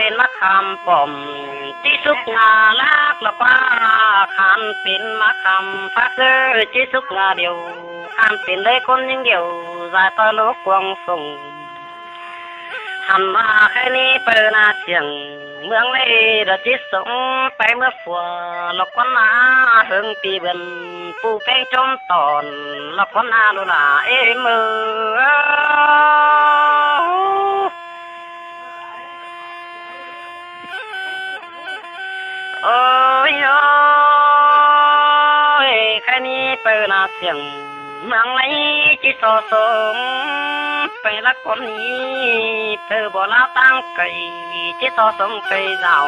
เป็นมะขามป้อมที่สุกงาลักละป้าคันเป็นมะขามฟักเอ้ยที่สุกงาเดียวคันเป็นเลยคนยิ่งเดียวสายตาโลกกวางส่งหันมาแค่นี้เปิดนาเสียงเมืองเลยระจิตสงไปเมื่อฝัวหลอกคนนาเฮิงปีเบิ่นปูแป้งจมตอนหลอกคนนาลุลาเอมือโอ้ยโอ้ยแค่นี้เปิดนาเสียงเมืองไหลจิตสงไปละคนนี้เธอบ่ลาตั้งไก่จิตสงไปเจ้า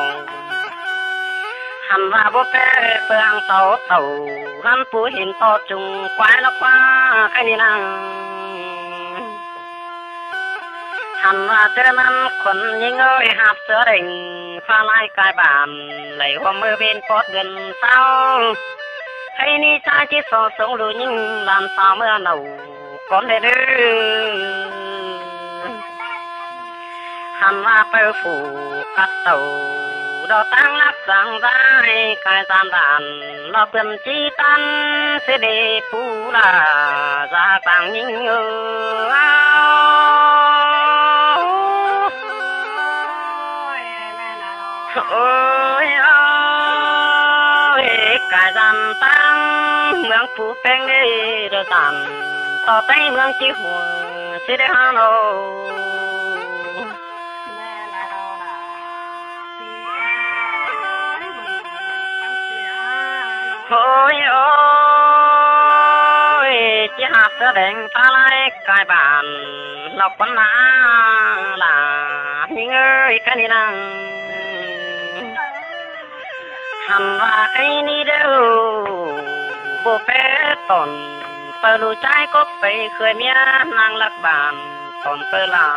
หันว่าบ่แพ้เปืองเต่าหันผู้เห็นต่อจุงควายละว่าแค่นี้นะหันว่าเจอนั้นคนยิงเอ้ยหับเสือเด่งฟ้าลายกายบานไหลหัวมือเป็นปอดเงินเศร้าให้นี่ชายจิตสงรู้ยิ่งลานสาวเมื่อเน่าก่อนเด้อหันว่าไปฝูกัดเต่าดอกตั้งรักสังใจกายสามด่านเราเป็นจีตันเสด็จปูลาจะต่างยิ่งโอ้ยโอ้ยกายสามตั้งเมืองผู้แป้งได้ระดันต่อไปเมืองจีหัวเสด็จฮาโนโอ้ยโอ้ยจีหับเสือแดงตาลายกายบานหลอกคนนาล่ะยิ่งเอ้ยแค่นี้นะหันว่าไอ้นี่เด้อบ่แพ้ตอนเปิดรู้ใจก็ไปเคยเมียนางลักบานตอนเปิดลา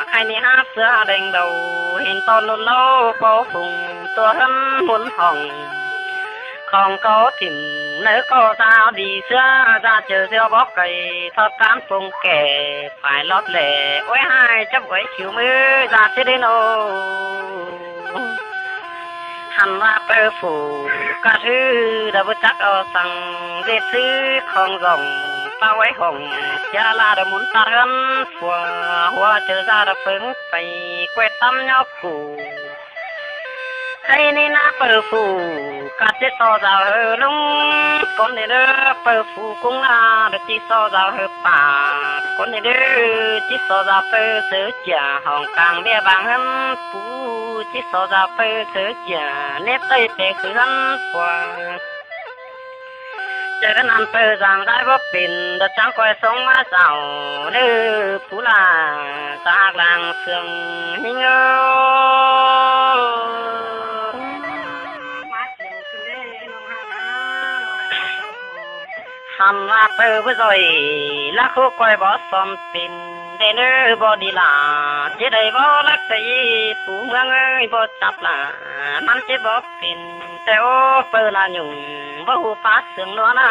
ใครนี่หับเสือแดงเดาเห็นตอนลุ่นโลก็ฝุ่งตัวหันหมุนห้องของเขาถิ่มเนื้อก็สาวดีเสื้อจะเจอเสื้อบอกไก่ทอดการปรุงแก่ฝ่ายลอดแหล่โอ้ยให้จับไว้ขิวมือจะเสด็จโนหันว่าเปิดฝูกระทือดับจักเอาสั่งเด็ดซื้อของส่งปาไว้ห้องยาลาดมุนตาหันฝัวหัวเจอซาดเฟิงไปแกวดตำยอกกูให้นี่นะเปิดฝูกัดจิตโซดาวเฮลุงคนเด้อเปิดฝูกุ้งนาเดจิตโซดาวเฮป่าคนเด้อจิตโซดาวเปิดเสือจ่าห้องกลางเบี้ยบางหันปูจิตโซดาวเปิดเสือจ่าเน็บเต้เปคือหันฝัวเจอกันอันเปิดสั่งได้บ่เป็นเดจังคอยส่งมาเจ้าเด้อผู้ลาจากหลังเสืองหิงหันว่าเปิดไว้ซอยละคุกคอยบ่ซ้อมเป็นได้เด้อบ่ดีล่ะจะได้บ่รักใจผู้เมืองเอ้ยบ่จับล่ะมันจะบ่เป็นแต่โอ้เปิดละยุ่งบ่ฮู้ฟ้าเสียงนัวนะ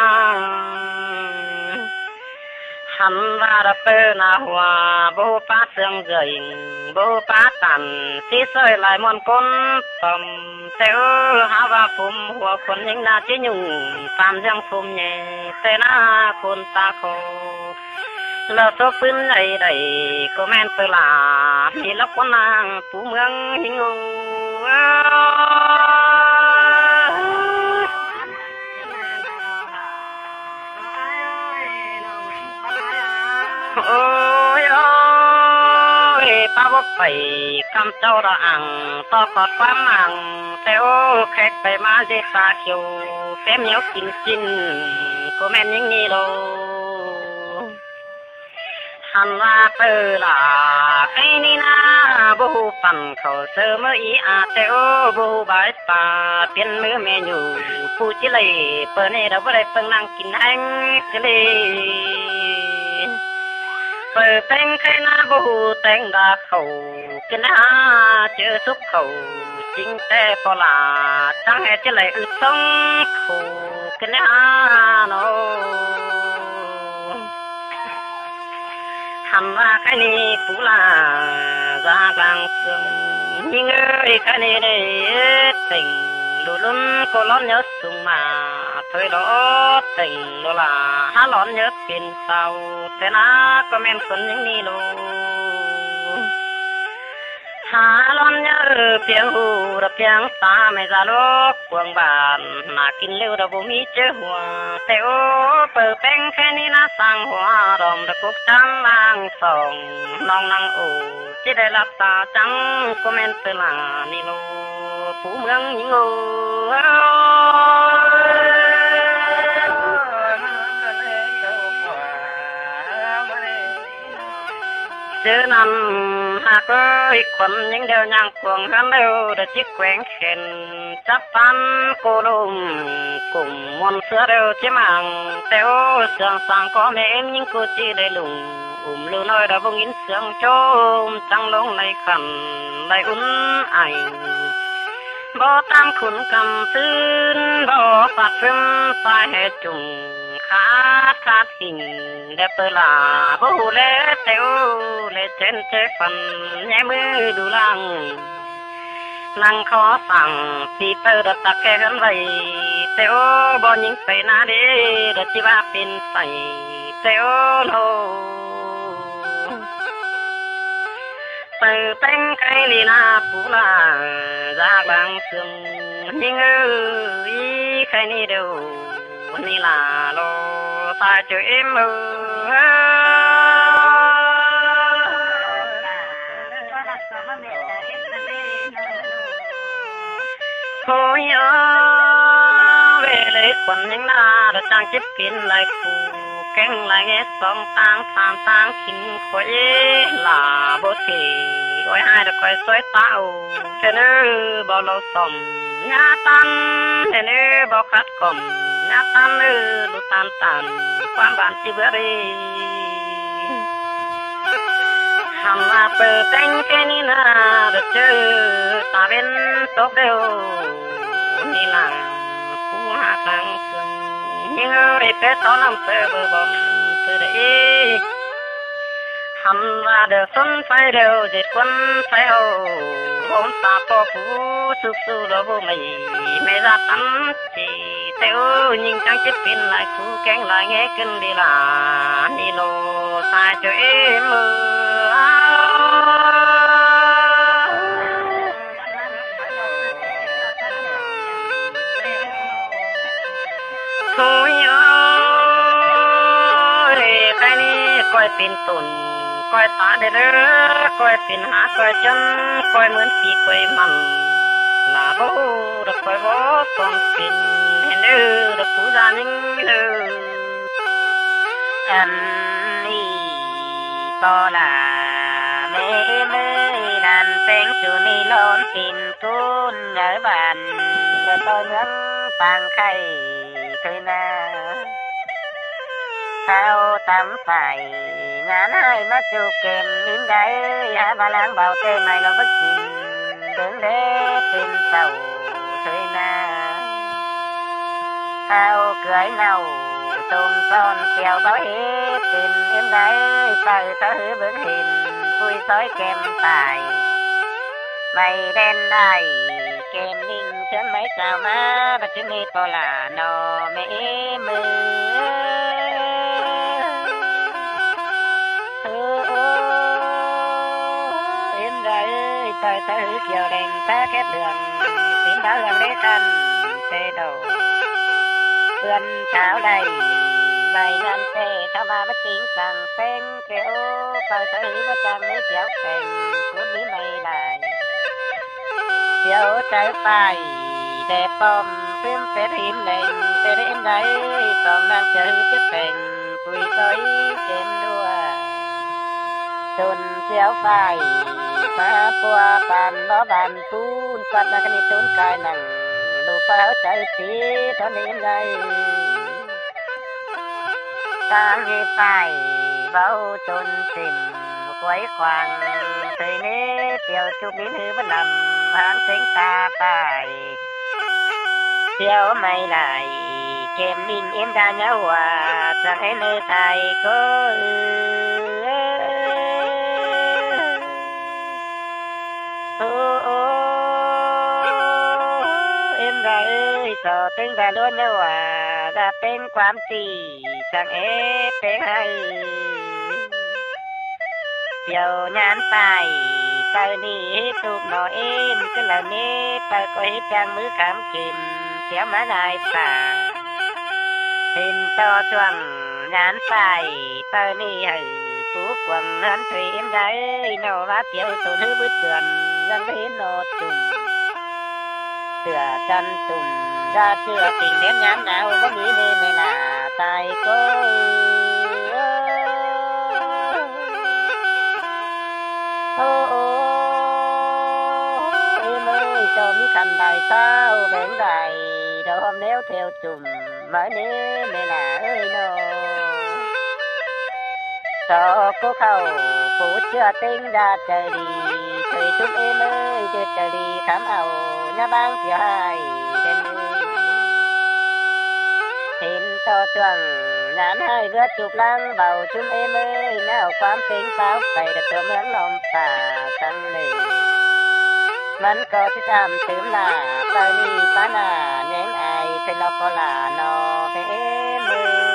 หันว่าระเปิดหน้าหัวบ่ฮู้ฟ้าเสียงเจยบ่ฮู้ฟ้าตันสิซอยหลายมอนคนต่อมแต่หาว่าผมหัวคนยังน่าจะยุ่งตามยังผมแย่แต่หน้าคนตาโคแล้วโซปืนใดๆก็แม่นเปล่ามีลักคนนางผู้เมืองหิงโอ้ยโอ้ยป้าบอกไปคำเจ้าระอังต่อขอดความมั่งแต่โอ้แขกไปมาเจตาเขียวแฟ้มเหนียวกินก็แม่นยังงี้โลหันว่าเปิดล่ะไอ้นี่นะบ่ฮู้ปั่นเขาเสมออีอาแต่โอ้บ่ฮู้บายป่าเปลี่ยนมือแม่อยู่ผู้จิเลยเปิ้นนี่เราบ่ได้เพิ่งนั่งกินแห้งจิเลยเปิดแต่งใครนะบ่ฮู้แต่งดาเขากินหาเจอสุกเขาจริงแต่พอล่ะจังให้จิเลยอึดสงเขากินหาโน ำว่าใครนี่ปูลาจากลางเสืองยิงใครนี่ได้ติ่งลุลุ่นก็ร้อนเยอะสูงมาถอยรถติ่งโลลาหาร้อนเยอะเป็นเศร้าแต่นาก็แม่นคนอย่างนี้โลหาร้อนเยอะเพียงหูระเพียงตาไม่จะลกกวงบานน่ากินเร็วระบุมีเจอหัวแต่โอ้เปิดแป้งแค่นี้นะสั่งหัวรอมตะกุกจังนางส่องน้องนางโอที่ได้รับตาจังก็แม่นเตลานี่โลผู้เมืองยิงโอเจอนั้นหากอีกคนยังเดียวยังกวงกันเร็วเดจิกแขวงเข็นจับปันโกลุมกลุ่มมนเสือเร็วจิมังแต่โอเสียงสังก็แม่เอ็มยิงกูจีได้ลุงลูน้อยระบงินเสียงโจมจังลงในขันได้อุ่นไอบ่ตามขุนกำซื้นบ่ปัดซึมสายเหตุจุงขาดหิ่งเดเปลาบ่ฮู้แลเตวเลเจนเจฟันแย่มือดูลังนั่งขอสั่งที่เปิดตะแกกันไว้เตวบ่ยิงไปนาเดดจิว่าเป็นใส่เตวโลเปิดแป้งไก่ลีนาปูลาจากบางเสืองยิงใครนี่เดียวนี่ลาโลตาเจอเอ็มโอ้ยเวเลยคนยังนาดจังจิบกินไหลคูแกงไหลสองตางสามตางขินคอยลาบทีโอ้ยให้ดอกคอยสวยตาเทนบ่เราสมญาตันเทนบ่คัดกลมญาตันดูตันความบานจิบรีทำมาเปิดแต่งแค่นี้นะเจอตาเป็นตกเดียวนี่ล่ะผู้หาทางซึ่งยังไปตอนน้ำเสือบอมเสือได้ทำว่าเดือดสนไฟเดียวเด็ดควันไฟเอาผมตาปอผู้สุกสู้เราไม่รักตันจีเต้ายิงจังจิตเป็นหลายคู่แกงหลายแง่กันดีล่ะนี่โลตายเจอเอ็มโอ้ยใครนี่ก้อยเป็นตุนก้อยตาเด้อก้อยเป็นหาก้อยจนก้อยเหมือนปีก้อยมันลาบ่ดอกก้อยบ่ต้องเป็นเห็นดอกผู้จานิงอันนี้ปอลาแม่ดันเป็นสุนีล้อมปิ่นทุนเหนือบ้านเดินต่อเมืองปางไข่เคยนาเข้าตำไฟงานให้มาจูเก็มนิ้นได้หาบาลางเบาเต้ไม่เราไม่กินเดินเด้เป็นเต่าเคยนาเข้าเกลือเน่าต้มซ้อนเกี่ยวเบาเฮ็ดเป็นเอ็มได้ใส่ตะหือเบิ่งเห็นปุยซอยแก้มตายไม่เด่นได้เกมนิ่งเชิญไม่กล่าวมาบัดนี้ก็ลานอแม่มือเอ็มได้ใส่ตะหือเกี่ยวแดงแพ้แค่เดือนสินเท้าเรื่องได้ทันเตโดเพื่อนเช้าได้ไม่งานเตะถ้าว่ามาจริงสั่งเพ่งเกลียวเปิดถือมาจังไม่เกี่ยวแข่งคุณนี้ไม่ได้เกี่ยวใจไปแต่ป้อมเพิ่มเป็นหิมแหล่งแต่เล่นได้ต้องนั่งเจอจะเป็นปุยซอยเกมด้วยจนเกี่ยวไฟมาปัวปันบ่บันปูนปันมาคณิตุนกายนั่งดูเฝ้าใจตีเท่านี้ไงตามที่ไฟเบาจนสิ้นควยควางเคยนี้เกี่ยวจุกนี้หือมันนำหางเสียงตาไปเที่ยวไม่ได้เกมนิ่งเอ็มดาเงาว่าจะให้เนื้อไทยก็ สอตึงได้ล้วนเนว่าจะเป็นความตีสังเป็นให้เดี๋ยวนานไปเตอนี้ตุกหนอเอ็มขึ้นแล้วนี้ไปก็เฮ็ดจังมือขามเข็มเสียมาได้ป่าเห็นต่อช่วงงานไปเตอนี้ให้ผู้กวางนั้นเทมได้เนาว่าเตียวตัวหื้อบึดเดือนยังเห็นโนตุ่มเสือจันตุ่มราเชื่อติ่งเด็ดยามหนาวบ่มีเนไม่น่าตายก็โอ้เมื่อจอมีคันใดเศร้าแบ่งใดดอมเลี้ยวเที่ยวจุ่มมาเนี้ไม่น่าโนสอก็เข้าผู้เชื่อติงดาเจดีเคยจุ่มเมื่อเจดีคำเอาหน้าบางเสียให้เด่นเห็นต่อช่วงงานให้เรือจุกลังเบาจุ่มเมื่อเงาความเป็นเปล่าไปแต่ตัวเมืองลมป่าสังเลยมันก็ที่ทำตื่มลาไปนี่ป้านาแหน่งไอเป็นลอกลานอเป็นมือ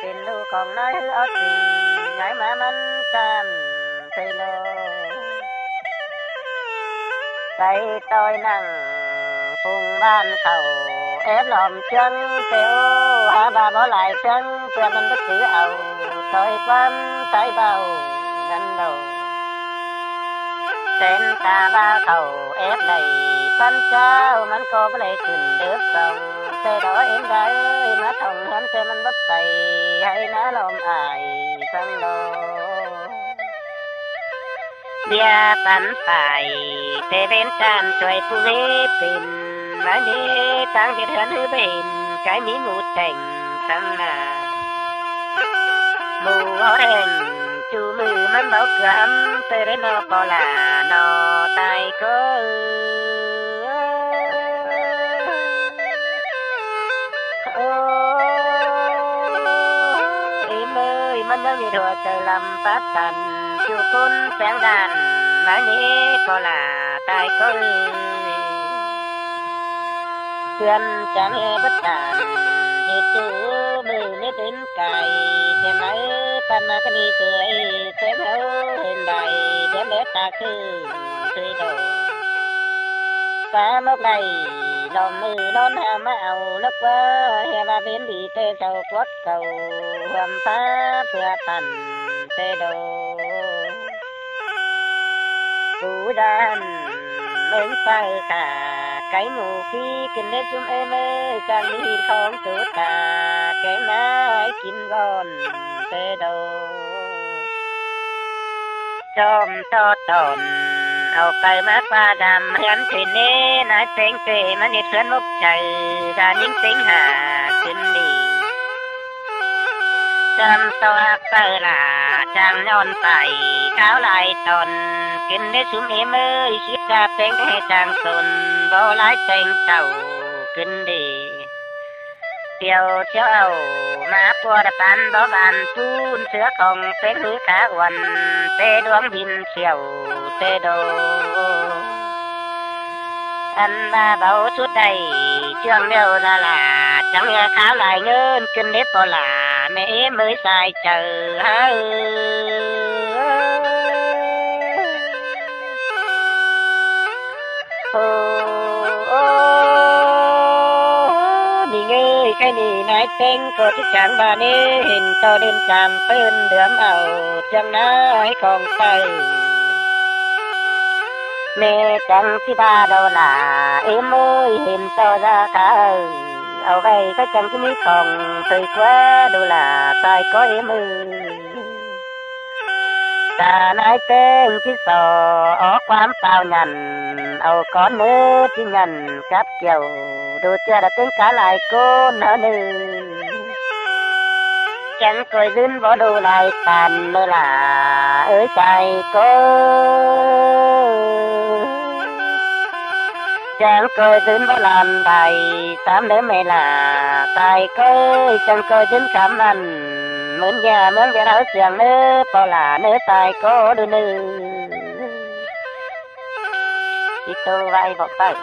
เป็นลูกของน้อยเอาจริงไงมามันกันไปโลไปต้อยนั่งฟุงบ้านเขาแอบหลอมเชิงเตียวหาบาบ่หลายเชิงเพื่อมันก็ถือเอาต้อยความใจเบานั่นโลเส้นตาบ้าเขาแอบได้ปันเจ้ามันก็บ่เลยขึ้นเดือดส่งเตดอเอ็นได้มาท่องหันเธอมันบ่ไปให้น้าลมอายสังโลเบียปันไปเตเป็นจานช่วยผู้นี้เป็นมานี้ตั้งที่เถือนหือเป็นใจมีหมูแต่งตั้งหน้าหมูเอาแห่งจูมือมันเบาเกลือมเตเรนอปอลานอตายก็มันยังมีถั่วใจลำปัดตันจูคุณแสงดันมานี้ก็ลาตายก็เตือนจังบัดตันเหตุจูมือไม่ถึงไก่แต่ไหมปันมาก็ดีเคยเขาเห็นใดเดี๋ยวเล็ดตาคือเคยโดตามกไหลลองมือนอนหามาเอานักว่าเฮียมาเป็นดีเตเจ้าควักเก่าหวมฟ้าเพื่อปั่นเตโดผู้ดันเหมือนไฟขาไก่หมูพี่กินเล็ดจุ่มเมื่อจังมีของสุดตาแกงน้ากินก่อนเตโดจอมต่อตอนเอาไปมาปลาดำเหมือนเทเน่นายเต็งเตมันเห็ดเพื่อนมกใจการยิ่งเต็งหาขึ้นดีจำตัวเปิลาจังนอนไปเท้าลายตอนกินได้สุมเมื่อคิดจะเต็งให้จังสนบ่ลายเต็งเต่าขึ้นดีเที่ยวเที่ยวเอามาปวดปันบ่บานปูนเสือของเป็นหือขาวันเตดวงบินเชี่ยวเตโดอันมาเบาชุดใดเชื่องเดียวละลาจังเงาขาวลายเงินขึ้นเล็บปอลาแม่มือสายเจอเฮ้โอ้นี่เงยแค่นี้นายเต็งก็ที่จังบานี้เห็นต่อเดินจำปืนเดือมเอาจังน้ายของไปแม่จังที่บาดอลาเอ็มเห็นต่อราคาเอาไว้ก็จังที่มีของเคยกว่าดอลาตายก็เอ็มตานายเต็งที่สอออกความเปล่ายันเอาก้อนเนื้อที่ยันกับเกี่ยวดูเจ้าเต็งกาลายก้นเนื้อจังเคยลื่นบ่ดูลายตันเมื่อล่ะใจก็เ chẳng coi đến bao làm thầy tám đứa mẹ là tài coi chẳng coi đến khám ăn mướn nhà mướn về áo giang nữa bao là nữa tài có đôi nữ thì tôi vai vào tay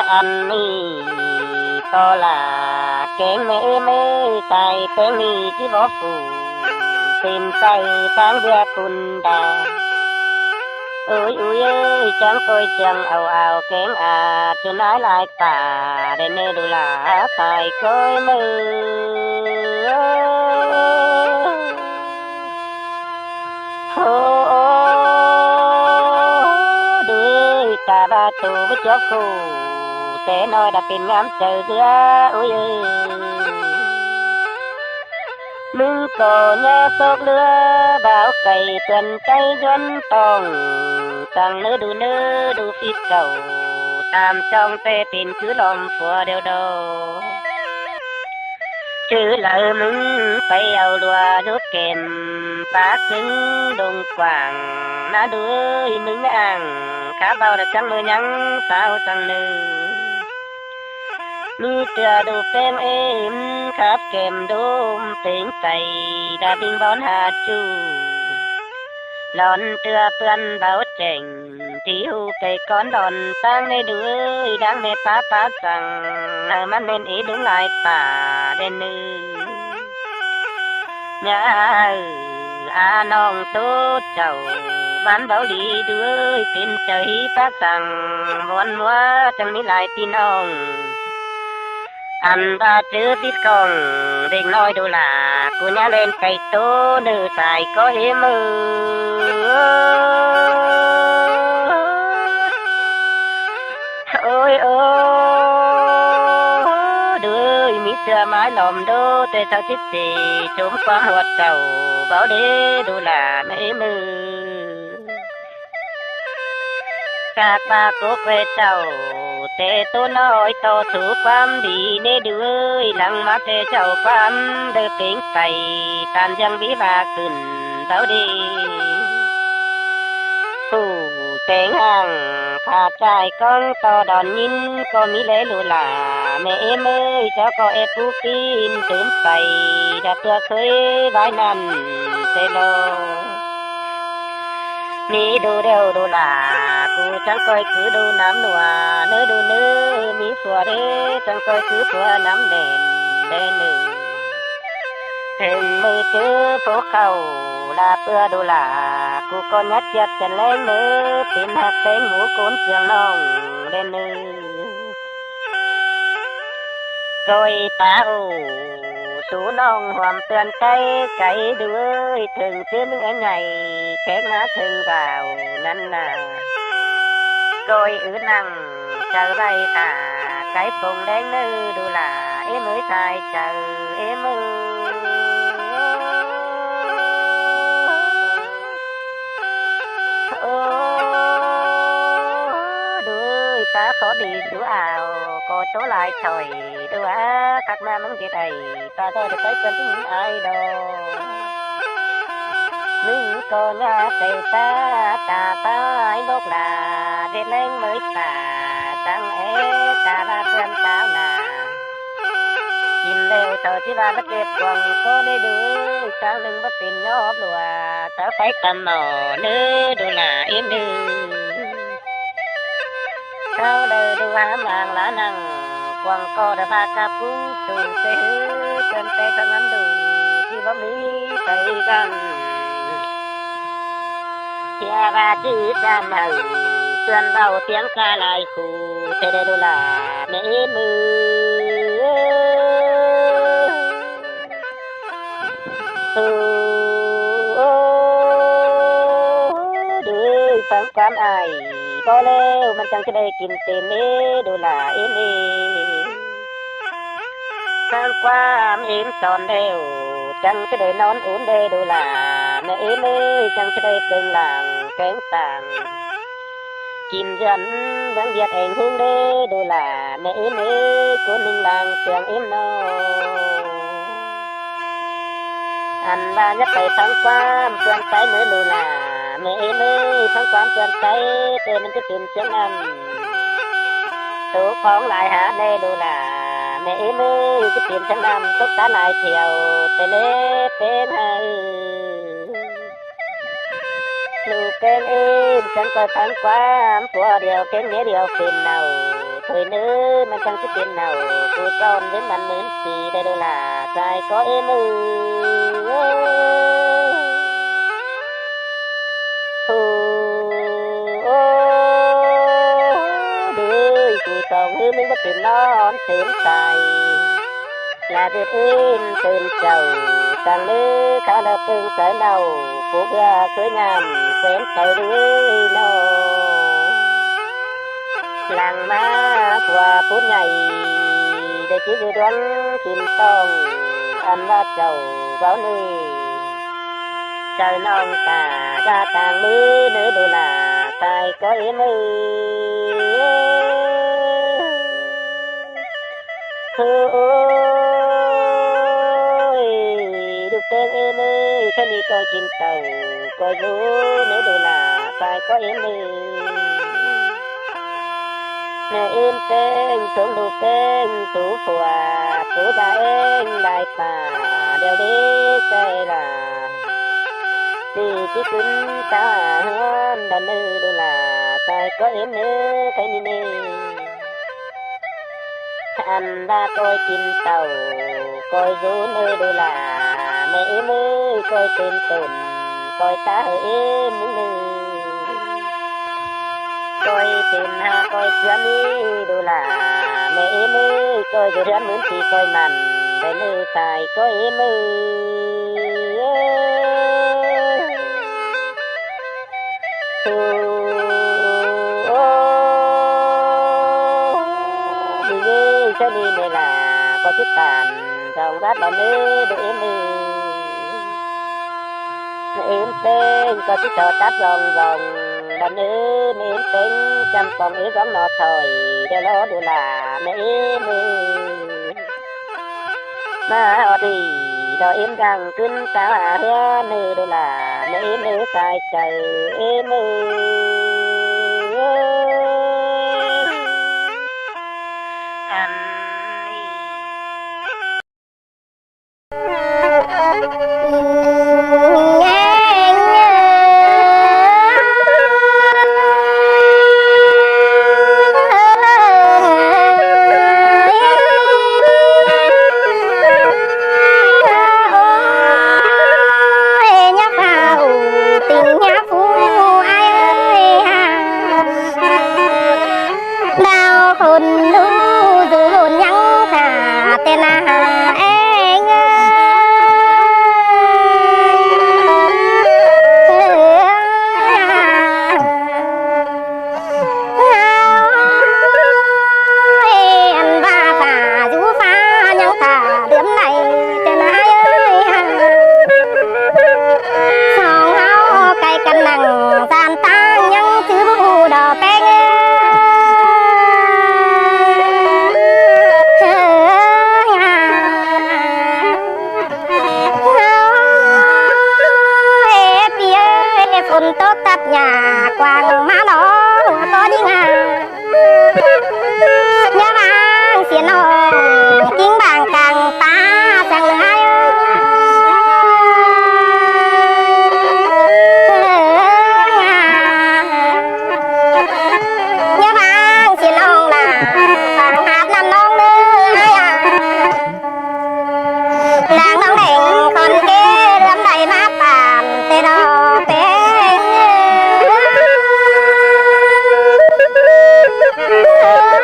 anh đi to là kén mẹ mê tài kén đi chỉ bỏ phù tìm tay tháng bia tuần đà ôi ôi ơi chẳng coi chẳng ào kén chưa nói lại tà để nê đồ là tài coi mơ hô đuôi ta ba tù với chó khù té nói đãเป็นngắm trời đưa ôi ơiมึงก็แย่ซอกเรือบ่าวไก่เตือนใจย้อนต้องตั้งเนื้อดูฟิตเก่าตามจ้องเตปินคือลมฝัวเดียวดอชื่อเหล่ามึงไปเอาดัวยกเกมปากถึงดงกว้างน่าดูมึงอ่างขาเบาแต่จังมือยังสาวจังนึมีเตือดูเป็นเอ็มขับเกมดูมติงใจดาบิงบอนหาจูหลอนเตือเปือนเบาเจ๋งที่หูไปก้อนดอนตั้งในด้วยดังในป้าสั่งมันเป็นอีดุงลายป่าเดนือยาอาน้องตู้เจ้ามันเบาดีด้วยเป็นใจป้าสั่งวนว่าจังมีหลายพี่น้องอันบาจื้อติดกองเด็กน้อยดูล่ะกูย่าเล่นไก่โตเนื้อใส่ก็เอมือโอ้ยด้วยมีเสื้อไม้หลอมดูแต่เท่าทิศสี่จุ่มความหัวเจ้าเบาเด้ดูล่ะไม่มือกากบากุกเวเจ้าแต่ตัวน้อยโตถูกความดีเนด้วยหลังมาแต่เจ้าความเดือเก่งใส่ตามยังวิวาขึ้นเท่าดีผู้แต่งห่างขาดใจก้องต่อดอนยินก็มีเลยลูล่าแม่เอ้ยเจ้าก็ผู้ปีนตื่นใส่ดับตัวเคยไว้นั่นเสโลมีดูเร็วดูล่ะกูจังก้อยคือดูน้ำหนัวเนื้อดูเนื้อมีสัวเด้จังก้อยคือสัวน้ำเด่นหนึ่งถึงมือถือพวกเขาลาเปื้อดูล่ะกูก็ยัดเจียดจะเล่นเนื้อเป็นหักเต็งหมูโกนเสียงน้องหนึ่งก้อยป้าสูน้องหวมเตือนใจใจด้วยถึงชื่อมึงไอ้ไงแขกมาถึงเก่านั่นน่ะก้อยนั่งเจอไรค่ะไก่ปงแดงนื้อดูล่ะมือชายเจอมือด้วยป้าขอดีดูเอาก็โตลายถอยดูcác ma mắng cái này ta thôi được tới chân những ai đâu nữ con tề ta ai bốc là để lên mới ta tăng ta là quen ta là nhìn leo tờ chỉ là bất đẹp còn có để đưa ta lưng bất tình nhó lùa ta phải cầm mỏ nữa đồ là yên đưa sao đời đồ màng lá năng quang co đã ba ca pung tu te chân te sang ngắm đủ chỉ bấm mi tay gan tia ba chữ đàn hầu tuần vào tiếng ca lại khu te đây đồ là mẹ mưa đời sáng quan aiก็แล้วมันจังจะได้กินเต็มดูล่ะสร้างความเห็นสอนเร็วจังจะได้นอนอุ่นได้ดูล่ะแม่จังจะได้ตึงหลังแกงต่างกินยันเมืองเวียดเองหุ่งได้ดูล่ะแม่คนหนึ่งหลังเสียงนออันว่าจะไปสร้างความเปลี่ยนไปเนื้อดูล่ะแม่ทั้งความเตือนใจเตือนมันจะตื่นเสียง ตูของหลายหาได้ดูล่ะแม่มือจะเปลี่ยนทั้งนำตกตาหลายเที่ยวแต่เล็เป็นให้ลูกเป็นเองฉันก็ทั้งความผัวเดียวเป็นเมียเดียวเป็นเนาถอยเนื้อมันจังสิเป็นเนาผู้ซ้อนเว้นมันหมื่นปีได้ดูล่ะใจก็มือต้องมือมึงบ่เป็นนอนตื่นใจลาเดือดอื่นตื่นเจ้าสั่งมือข้าละปึงใส่เนาผู้เพื่อเคยงามเส้นไปด้วยนอหลังมากว่าผู้ใหญ่ได้คิดดวงขินต้องอันว่าเจ้าเว้านี่เจ้าน้องตาตาต่างมือเนื้อดูล่ะตายก็มือโอ้ยดูเป็นมือแค่นี้ก็กินเต่าก็รู้เนื้อดูล่ะตายก็มือแม่เป็นสมดูเป็นตูฝัวตูได้เองได้ป่าเดี๋ยวนี้ใจล่ะดีที่ขึ้นตาเฮือนดันเนื้อดูล่ะตายก็มือแค่นี้นี่อันว่าก้อยกินเต่าก้อยรู้เนื้อดูล่ะแม่มือก้อยเป็นตุ่นก้อยตามึงนึก้อยเป็นหาก้อยเชื่อนี้ดูล่ะแม่มือก้อยเรือนเหมือนที่ก้อยมันได้มือตายก้อยมือชะนีเมลาก็คิดตานจองรัดบ่มือดูมือเป็นก็ที่จอตัดรองดันเนื้อเมนเป็นจำปองร้องนอถอยเดี๋ยวรอดูล่ะแม่มือมาอดีดอดังขึ้นตาเฮือเนื้อดูล่ะแม่มือสายใจมืออันOh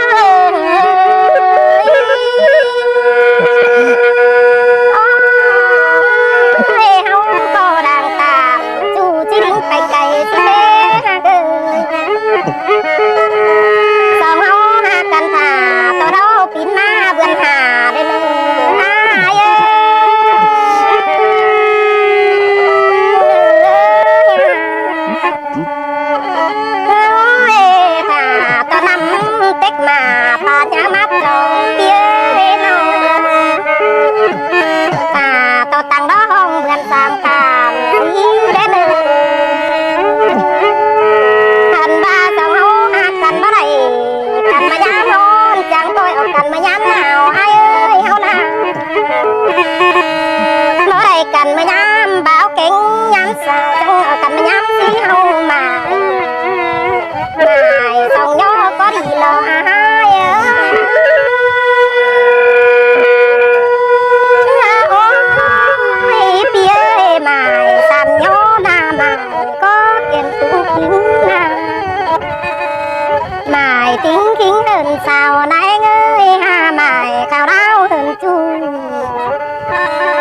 tiếng kính đơn sao nãy ngơi hà mài cao đau hơn chu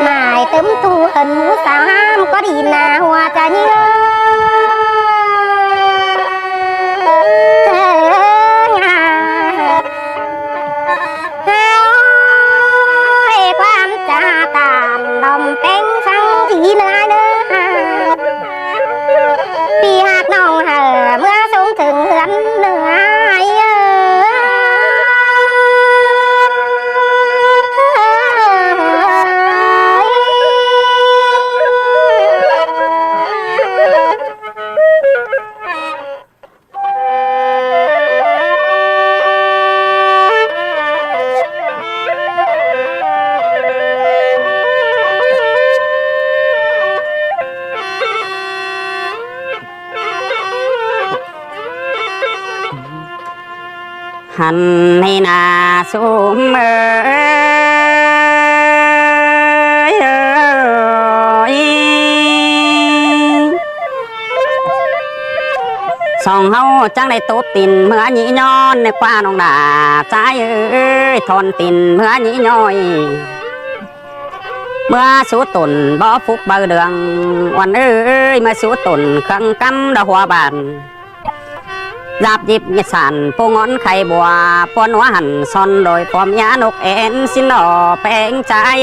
mài tấm tu ẩn ngũ sao ham có đi nà hoa trà nhớ quan trà tàn đồng tên sang chỉ nơi nữa đi hạt nòng hở mưa xuống thường gắn nữa hành hay na xuống song hâu chẳng đây tốt tình mưa nhĩ nhon qua nông đà trái ơi thon tình mưa nhĩ nhoi mưa số tồn bỏ phúc bờ đường oan ơi mưa số tồn khăng cắm đã hoa bàn giáp dịp nhiệt sản po ngón khay bùa pon hóa hẳn son đồi pom nhã nục én xin đỏ bén trái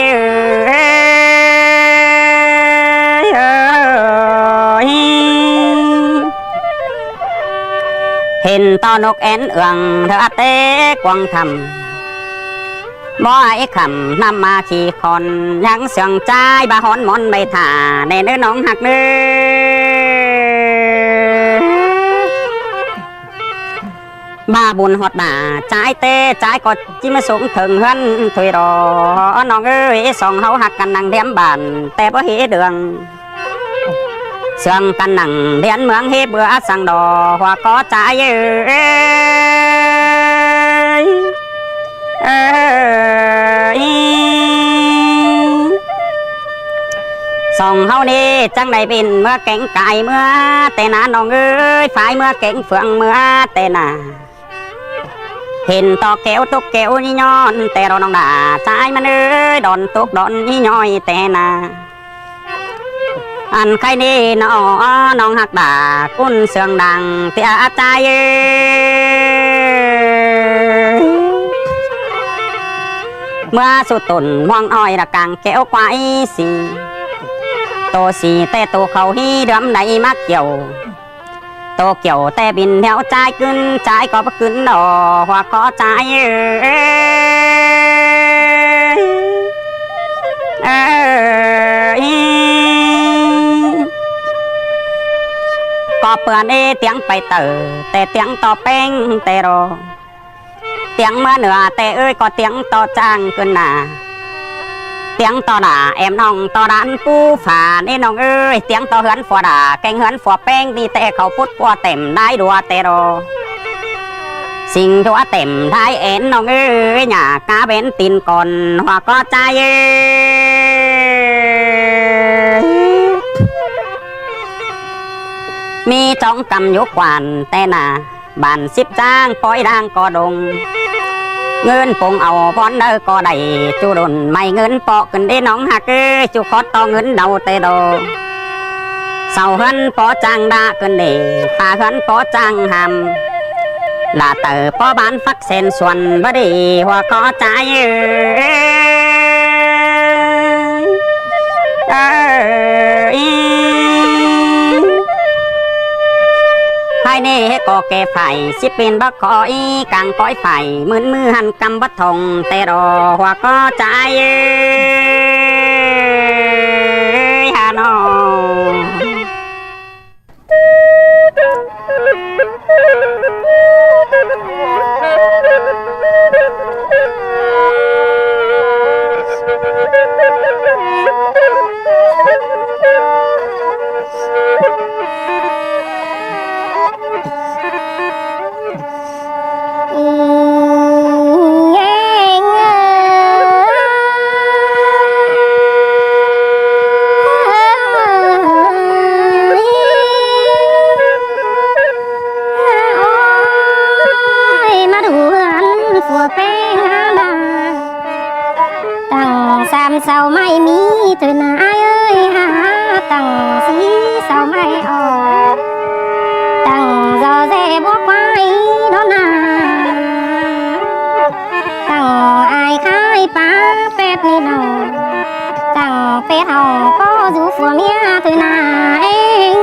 hình to nục én ương thơ tế quang thầm bó ấy khẩm năm mà chỉ còn nhắn sườn trái ba hón món bày thả để đứa nóng hạt nữ ba buồn hoạt đà trái tê trái có chỉ mà sống thường hơn thôi đó nó ơi sòng hậu hạt cằn năng đem bàn tè bó hế đường sườn cằn năng đến mướn hế bữa sang đò hoa có trái sòng hậu đi chẳng đầy bên mưa cánh cài mưa tê nà nó ơi phải mưa cánh phượng mưa tê nà hình to kéo túc kéo như nhon tè đòn nòng đà trái mà ơi đòn túc đòn như nhoi tè nà ăn khai đi nó nòng hạt đà cun sườn đằng tia trái mưa sụt tổn hoang oi là càng kéo quái xì tô xì tè tô khẩu hi đấm đầy mắc kiểu tô kiểu tè bình theo trái cưng trái có bất cứng đỏ hoặc có trái có bữa đi tiếng bay tử tè tiếng to beng tè rồi tiếng mưa nữa tè ơi có tiếng to trang cưng nà tiếng to đà em nong to đàn pu phà nên nong ơi tiếng to hớn phò đà canh hớn phò beng đi tè khẩu phút qua tèm đai đùa tè rồi xin đùa tèm đai én nong ơi nhà cá bén tin còn hoặc có trai mi trong cầm nhũ quản tè nà bàn ship trang poi đang có đồngเงินปงเอาพอนเด้อก็ได้จูดนไม่เงินปอกกันได้น้องหักจูคอต่อเงินเดาเตโดเสาหันปอจังดากันเดตาหันปอจังหำลาเตอปอบ้านฟักเส้นส่วนบ่ดีหัวก็ใจhai nê có kẻ phải xếp bên bắc khỏi càng cõi phải mướn mưa hằn cầm bất thòng tè đò hoa có trái hà nội dù phùa mía thôi nà em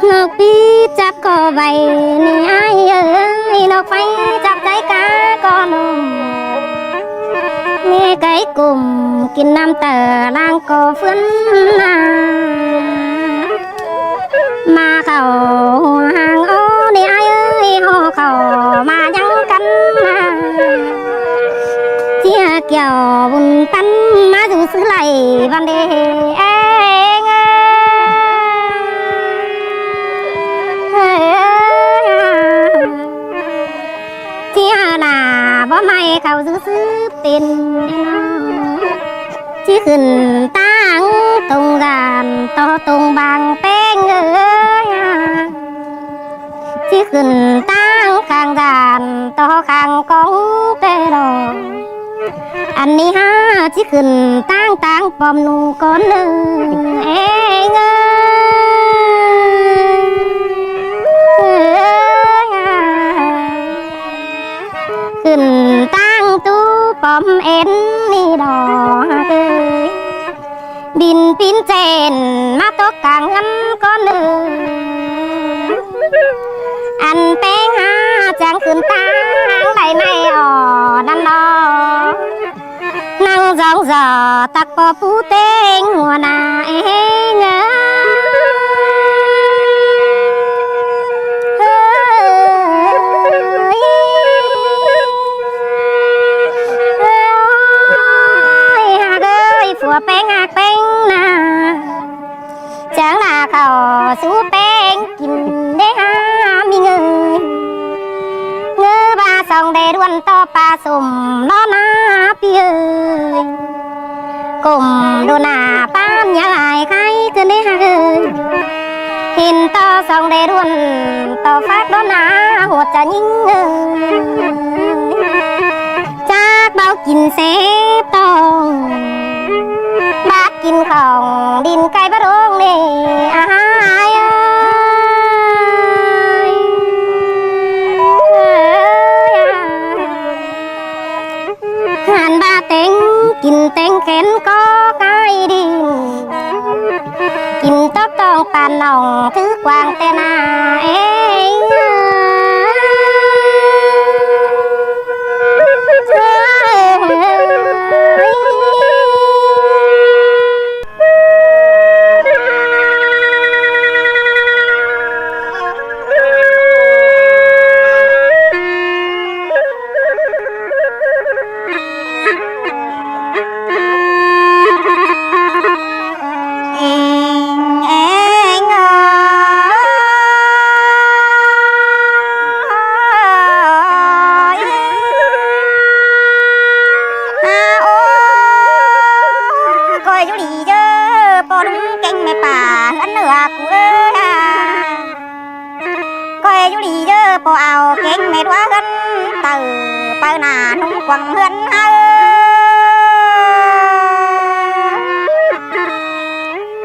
nó biết chắc có vậy nè ai ơi nó phải chắc trái cá con nghe cái cùng kinh năm tờ lang có phấn mà khẩu hàng ô đi ai ơi hồ khẩu mà nhắn cắn mà chia kiểu bùn tắn mà dù xứ lại văn đề anh chia là bó mày khẩu giữ xứ tiền chỉ khẩn tăng tung gàn to tung bằng pen ơi chỉ khẩn tăng khang gàn to khang con tê đồ anh đi ha chỉ khẩn tăng tăng bom nu con em khẩn tăng tu bom em đi đò bin pin chèn má tốt càng ngắm con ăn bén ha chẳng khẩn tăng đầy này năn đò năng gióng giờ tắc có phú tên mùa nà ngơ phùa bén hạt bén nà chẳng là khẩu sú bén kìm đế ha mi ngơ ngơ ba sòng đề đuôn to pa sùm nó na pi ơi cùng đô nà pan nhà lại khai cơn đế ha ơi hình to sòng đề đuôn to phát đó na hột trà nhinh chắc bao kín xếp to bác kín không đin cây bắt ôm nè ai ơi hàn ba tên kín tên kén có cái đi kín tóc tông bàn nòng thứ quang tên ấy quăng hân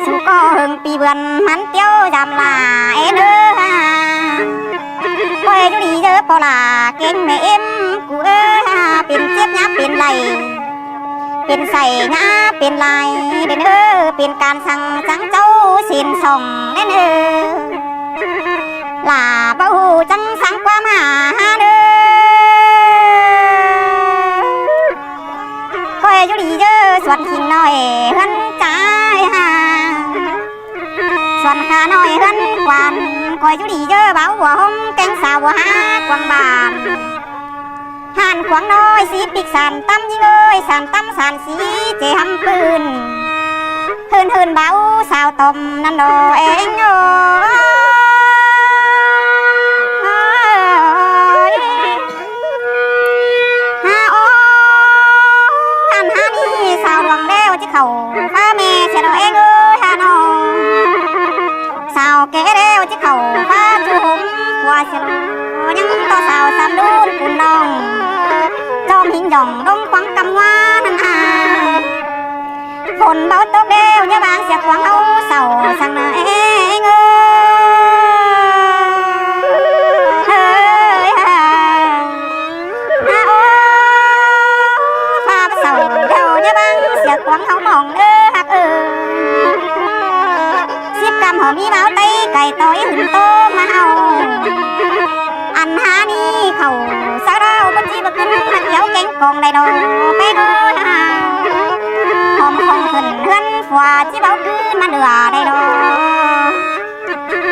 su có hương pi vườn hắn tiêu giảm là em ơ quay đi giờ bỏ là kênh mẹ em cụ ơ tiền tiếp nhá tiền lầy tiền sảy nhá tiền lại đến ơ tiền can sang trắng châu xin sòng đến ơ là bao hù trắng sáng qua mà ha đơ coi chú đi dơ xuân hình nói hân trái hà xuân khá nói hân quan coi chú đi dơ báo của hôm canh xào của ha quăng bàn hàn quăng nói xí bịch sàn tâm như ơi sàn tâm sàn xí chế hâm hơn hơn báo xào tôm năn đồ anh ơi khẩu ba mẹ sẽ nói em ơi hà nội sao kể đeo chiếc khẩu ba chú hùng qua sẽ nói những to sao xăm đốt cùng đồng cho mình dòng đông quăng cầm hoa nâng hà phồn báo tốt đeo nhớ bạn sẽ quăng âu sầu sang nợ em ơi บางเสียกวางเขามองเด้อฮักสิบกำหอมีเมาไตไก่ต้อยหุ่นโตมาเอาอันหานี่เขาสาวเราบัจีบักขึ้นมาเกี่ยวแกงกองได้ดอกไปโดนหอมคงขึ้นเฮือนฝัวจีเบาขึ้นมาเดือได้ดอก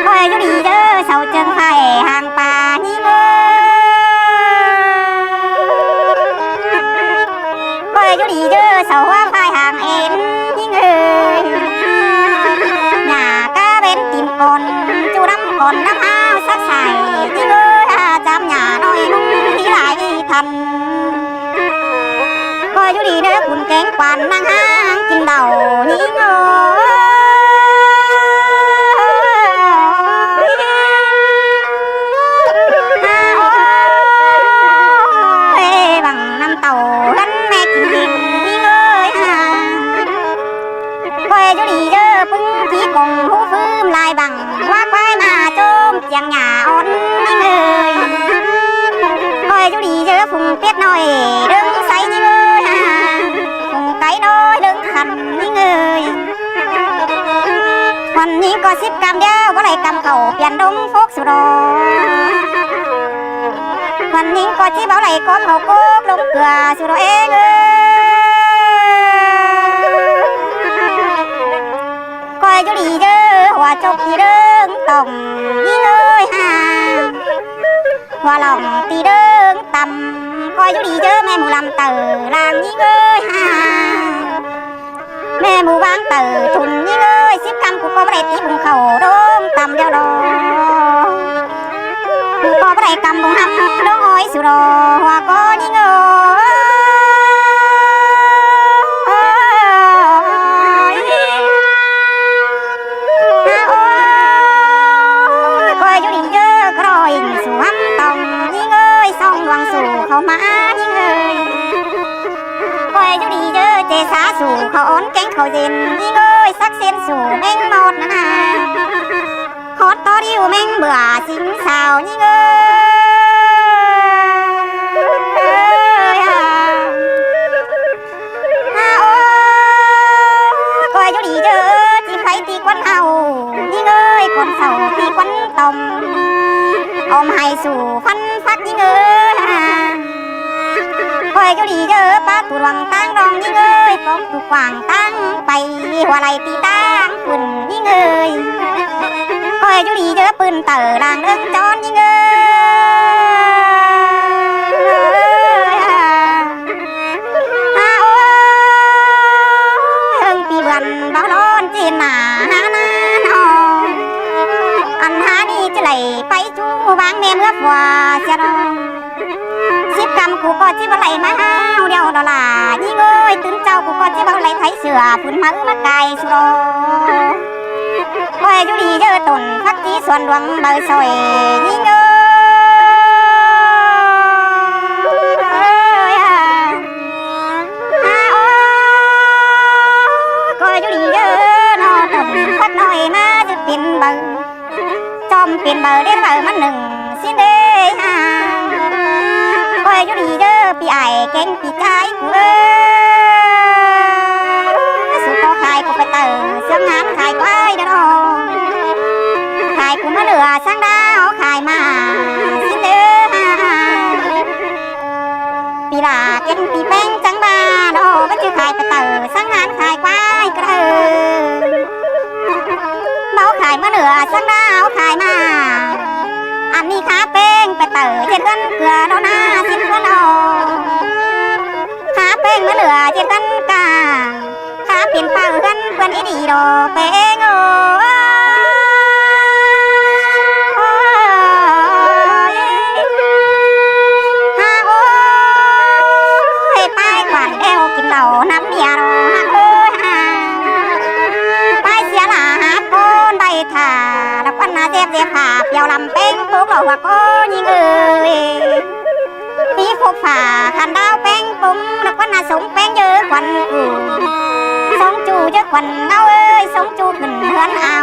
คอยอยู่ดีเด้อเสาเจิงไผ่ห่างป่านี่เอ้คอยอยู่ดีเด้อเสาว่าไผ่ห่างเอ็นนี่เอ้ยหน้ากะเป็นติ่มก่อนจูน้ำก่อนน้ำอ้าวสักใส่นี่เอ้ยจำหน้าน้อยนุ่งที่หลายทันคอยอยู่ดีเด้อคุณแกงปั่นนางห้างกินเดานี่เอ้กงหูฟื้มลายบังว่าควายมาโจมเจียงหญ้าอ่อนนี่เลยคอยอยู่ดีเจอฝุงเป็ดน้อยดึงใส่นี่เลยฝุงไก่น้อยดึงขันนี่เลยวันนี้ก็สิบกำเดียวว่าไรกำเก่าเปลี่ยนดงโฟกสุดอวันนี้ก็ที่เบาไหลก็เขาโกกลงเกลือสุดเองคอยอยู่ดีเด้อหัวจบตีเด้งต่อมยิ่งเลยหัวหล่องตีเด้งต่ำคอยอยู่ดีเด้อแม่หมูลำเต๋อลางยิ่งเลยแม่หมูวางเต๋อทุนยิ่งเลยสิบคำกูก็ไม่ได้ตีบุงเข่าโด่งต่ำเดียวดอกูก็ไม่ได้กำบุงห้ำโด่งอ้อยสุดอหัวก็ยิ่งเขามายิ่งเลยคอยอยู่ดีเด้อเจสาสู่เขาอ้อนแกงเขาเย็นยิ่งเลยสักเส้นสู่แม่งหมดนะฮอตต่อดิวแม่งเบื่อสิงสาวยิ่งคอยอยู่ดีเด้อจีไฟตีควันเฮายิ่งเลยคนเสาตีควันตมอมให้สู่ฟันฟักยิ่งคอยอยู่ดีเด้อป้าตุลวังตั้งรองยิ่งป้องตุกวางตั้งไปหัวไหลตีตั้งปุ่นยิ่งคอยอยู่ดีเด้อปืนเต๋อลางเรื่องจอนยิ่งปีวันบ้าร้อนจีนหนาหาหน้านอนอันหานี่จะไหลไปจูวางเมเมื่อว่าเสียรอสิบกำกูก็จิบไหลมาห้าวเดียวดอลลายิ่งตื่นเจ้ากูก็จิบไหลไทยเสือพื้นมือมาไกลสุโรคอยอยู่ดีเยอะตุนพักจีส่วนดวงเบอร์ซอยยิ่งคอยอยู่ดีเยอะนอตุนพักหน่อยมาจะเป็นเบอร์จอมเป็นเบอร์เรียกเบอร์มันหนึ่งสิ้นเด้คอยอยู่ดีเด้อปีไอเก่งปีใจกูสุดต่อขายกูไปเติมเสื่อมงานขายควายเด้อขายกูมาเหลือช่างดาวขายมาสิ้นเด้อปีหลาเก่งปีแป้งจังบาโดก็จะขายไปเติมช่างงานขายควายก็เมาขายมาเหลือช่างดาวขายมาอันนี้ขาเป้งไปเต๋อเจ็ดกันเกลือเราหน้าสิ้นกันเอาขาเป้งมาเหลือเจ็ดกันกาขาเปลี่ยนเป่ากันเพื่อนอีดีดอเป้งโอ้ฮาโอ้ให้ป้ายขวัญเอวกินเหล่าน้ำเบียร์รอฮักโอ้ป้ายเสียหลาฮักโอนใบถ่าแล้วก็น่าเจ็บเจ็บขาเปียวลำเป้งปุ๊กหล่อว่าก็ยิ่งปีพกผ่าขันดาวแป้งปุ้งแล้วก็น่าสงแป้งเยอะควันกูสงจูเยอะควันเงาสงจูขึ้นเฮือนเอา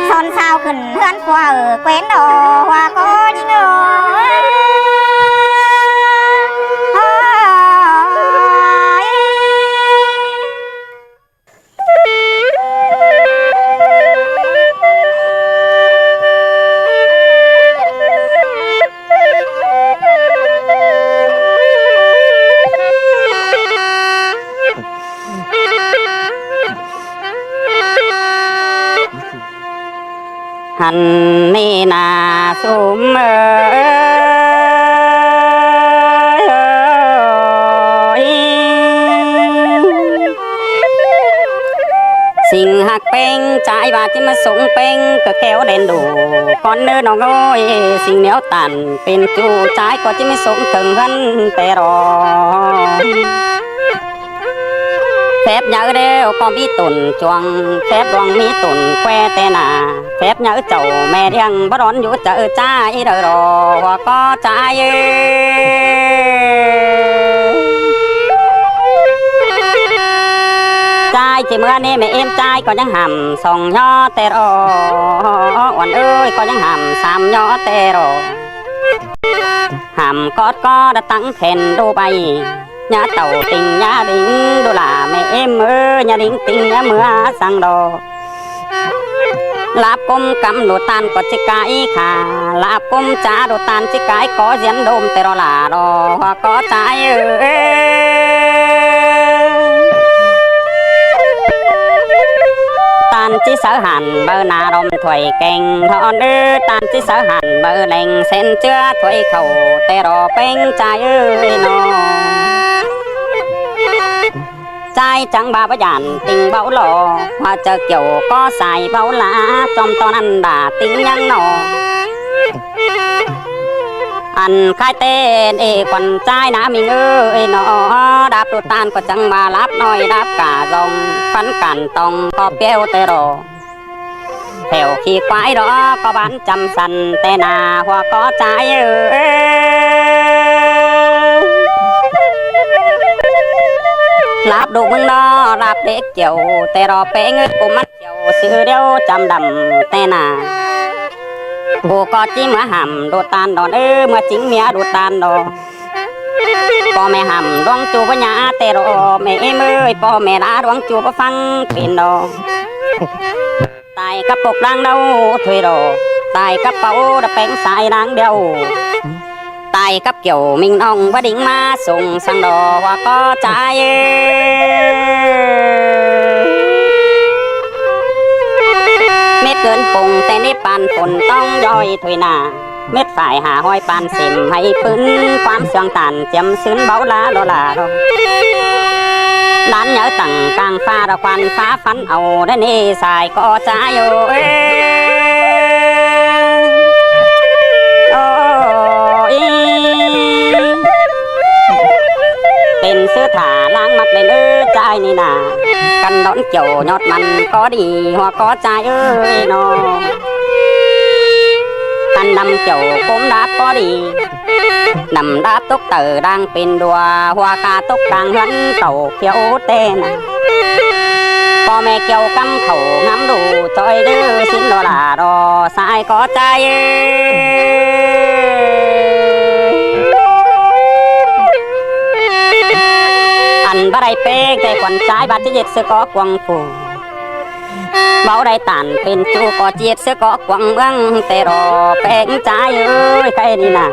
ซอนสาวขึ้นเฮือนกว่าแคว้นดอว่าก็ยิ่ง หันนี่นาสุมสิ่งหักเป็นใจว่าที่มาส่งเป็นก็แก้วเด่นดูก่อนเนื้อน้องโอ้ยสิ่งเหนียวตันเป็นจูใจก็ที่ไม่ส่งถึงหันแต่รอแฟบnhớ đeo có bí tuần chuông phép đoan mi tuần que tê nà phép nhớ chầu mẹ điang bắt đón vũ chợ trai đời rò hoặc có trai trai chỉ mưa nè mẹ em trai có những hầm sòng nho tê rò oan ơi có những hầm xàm nho tê rò hầm cót có đã tăng khen đô bay nhà tàu tình nhà đính đô là mẹ em ơi nhà đính tình nhà mưa sang đò lạp cung cắm đồ tan có chiếc cái khà lạp cung cha đồ tan chiếc cái có diễn đôm tê đó là đò hoặc có trái tan chỉ sở hành bờ nà đom thủy kèn thon tan chỉ sở hành bờ lành sen chưa thủy khẩu tê đò bên trái ơi nó trai chẳng ba dàn tình bão lò hoa chờ kiểu có xài bão lá trong to ăn đà tính nhang nọ ăn khai tên còn trai ná mình ơi nó đạp đồ tan có chẳng ba láp nói đạp cả dòng phấn cản tòng có béo tê rò theo khi quái đó có bán trăm sần tê nà hoa có trái lạp đồ mừng đó lạp để kiểu tê rò bé ngư của mắt kiểu sự đeo chăm đầm tê nà cô có chỉ mưa hầm đồ tan đòn mà chính mía đồ tan đồ po mẹ hầm đoán chu với nhà tê rò mẹ em ơi po mẹ đã đoán chu với phăng tiền đồ tài cấp phục đang đâu thuê đồ tài cấp báu đã bén sai đang đeo tài cấp kiểu mình ông và đỉnh ma sùng sang đò hoặc có trái mết cơn phùng tên nếp bàn phồn tông dòi thuê nà mết phải hà hoi bàn xìm hay phấn quám xoang tàn chấm xứng báu lá đó là đâu đán nhớ tặng càng pha ra quan phá phán ầu đến nê xài có trái ơi tên sư thả lang mặt lên trai nè nà căn đón kiểu nhọt mặn có đi hoặc có trai ơi nó căn nằm kiểu cũng đáp có đi nằm đáp túc tử đang pin đùa hoa ca túc đang hấn tàu kiểu tên po mẹ kiểu cắm khẩu ngắm đủ trôi đưa xin đó là đò sai có trai ăn vào đây pe cái quần trái ba chiếc sẽ có quăng phủ bảo đây tàn pin chu có chiếc sẽ có quăng băng tê rò pe trái ơi cái đi nè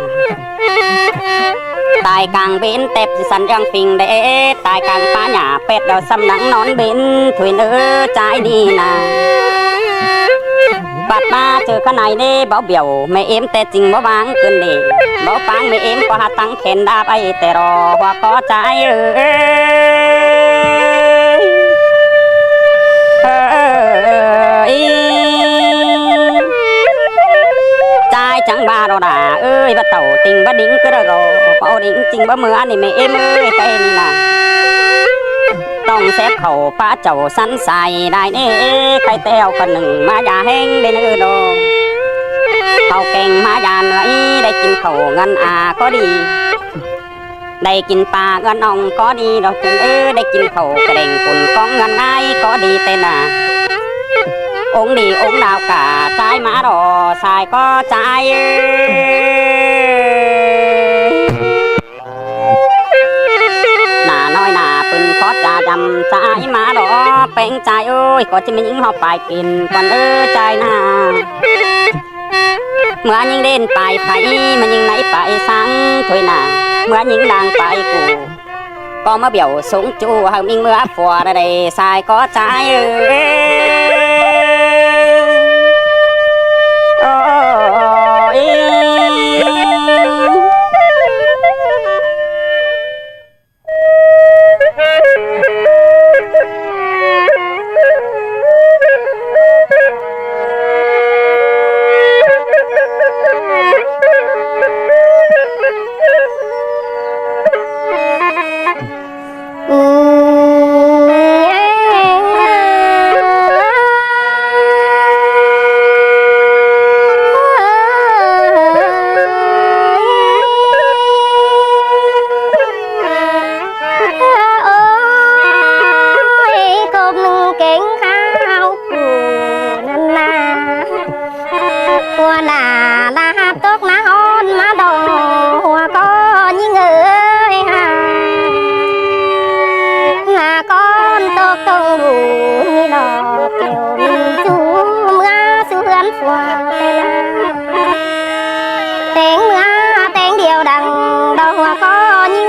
tài càng bên tép sẵn răng phình để tài càng phá nhà pet đầu xăm nắng nón bên thuyền trái đi nè bát ba chờ cái này đi bảo biểu mẹ em tê trình bảo vang cơn đi bảo phang mẹ em có hạt tăng khen đa bay tê rò và có trái trai chẳng ba đâu đà ơi và tàu tình ba đính cứ rồi bảo đính trình ba mưa này mẹ em ơi cái này là tông xếp khẩu phá chầu sẵn xài đại nê cái teo phần nừng má già hên bên ư đồ khẩu kèn má già nữa đây chim khẩu ngân à có đi đây chim pa ngân ông có đi rồi từng đây chim khẩu cái đèn cùn con ngân ai có đi tên à uống đi uống đào cả trái má đỏ xài có trái nói nà pin phót ra dầm trái má đỏ bén trái ơi có chỉ mình học bài kín còn trái nà mưa những đêm bài phải mà những nãy bài sáng thôi nà mưa những đang bài cũ có mưa biểu xuống chu hầu mình mưa phùa ra đây xài có trái tông đủ như đò kiểu mình chú mưa chú hướn phùa tên mưa tên điều đằng đầu có như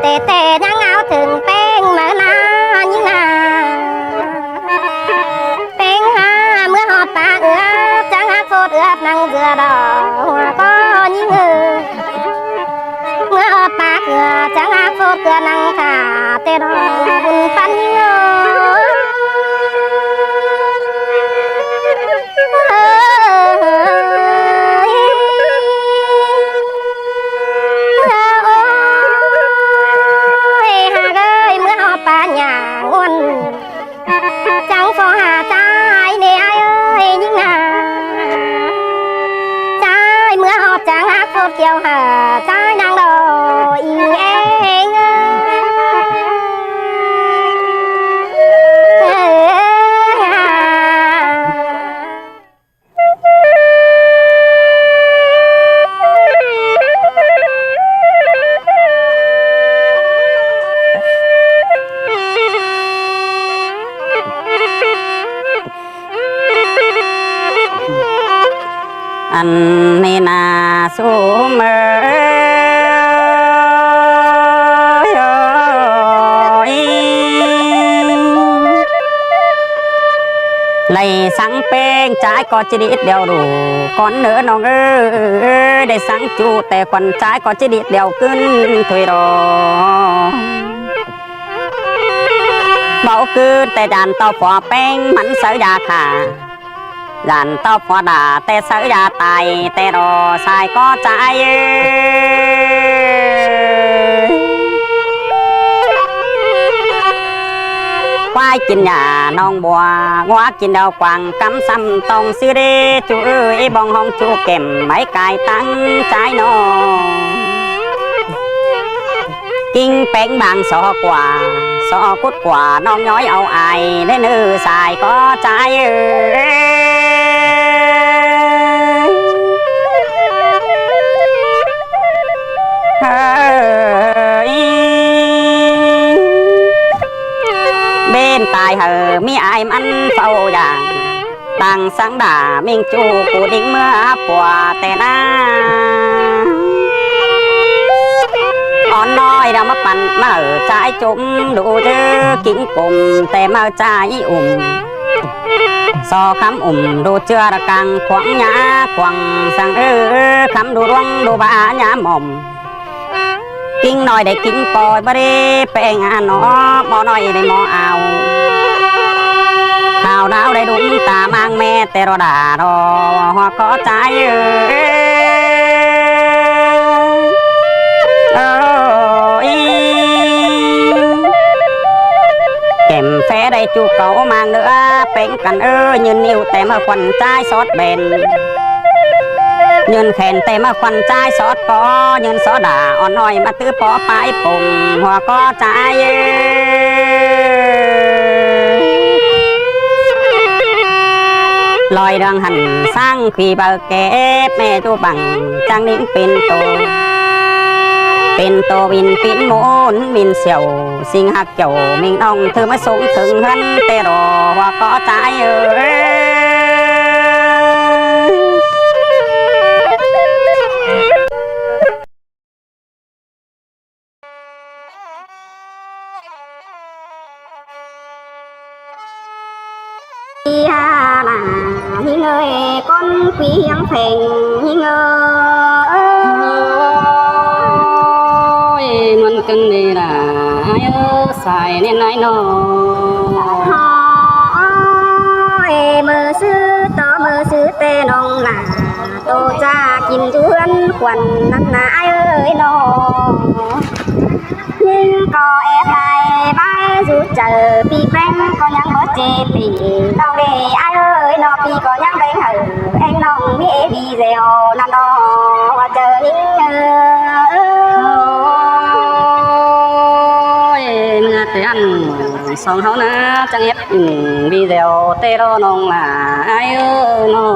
tê tê nhang áo thường pen mở na như na pen ha mưa hót ta ướp trắng hát phốt ướp năng dừa đỏ hoa có như ngư mưa hót ta ướp trắng hát phốt ướp năng khả tê đỏ buồn phân như chẳng phò hà trái nè ai ơi nhưng là trái mưa họp chẳng hát phốt kiều hà trái đang đồ yên em anh nên là số mơ lấy sáng pen trái có chỉ ít đeo đủ con nữa nó ơi để sáng chuแต่quần trái có chỉ ít đeo cưng thôi đó bảo cứแต่đàn tao phò pen mắn sợ già khả dàn tao phò đàแต่sợ già tàiแต่รอสายก็ใจควายกินหญ้าน้องบัวงัวกินดาวกวางกำซ้ำต้องซื้อเด้จูเอ้ยบองห้องจูเก็มไม้ไก่ตั้งใจน้องกิ้งแป้งบางสอกว่าสอกุดกว่าน้องย้อยเอาไอได้เนื้อสายก็ใจbên tài hờ mi ai ăn phaoอย่างต่างสังดาเมียงจูกูดิ้งเมื่อปัวแต่หน้าอ่อนน้อยเรามาปั่นมาใจจุ่มดูเธอกิ้งปุ่มแต่มาใจอุ่มสอคำอุ่มดูเจือระกังขวางหยาขวางสังคำดูร่วงดูบ้าหยาหม่อมกิ้งน้อยได้กิ้งปอยบริเปงอ่านอบ่น้อยได้มอเอาข่าวดาวได้ดุมตามางแม่แต่รอด่ารอหัวก็ใจเก็มแฟได้จูเก่ามางเนื้อเป็นกันยืนนิ้วแต่มาควันใจซอดเบนยืนแขนแต่มาควันใจซอดปอยืนซอด่าอ่อนน้อยมาตื้อปอปลายปุ่งหัวก็ใจลอยดังหันสร้างขีบเก็บแม่จูบังจังนิ้งเป็นโตวินปินโมนมินเสียวสิงหักเจ้ามิงน้องเธอมาส่งถึงหันแต่รอว่าก็ใจnhững ơi con quý hiếm phèn những ơi mình cần đi là ai xài nên ai nó mơ sư tê nong là tô cha kim chuan quần năn nà ai ơi nó nhưng có em lại bay rút chờ pi quen có nhang có chê thì đâu để ai ơi nó pi có nhang bánh hở anh nong mi đi dèo nằm đó chờ nín thì ăn xong hấu ná chẳng ép video tê đô nông là ai ơi nó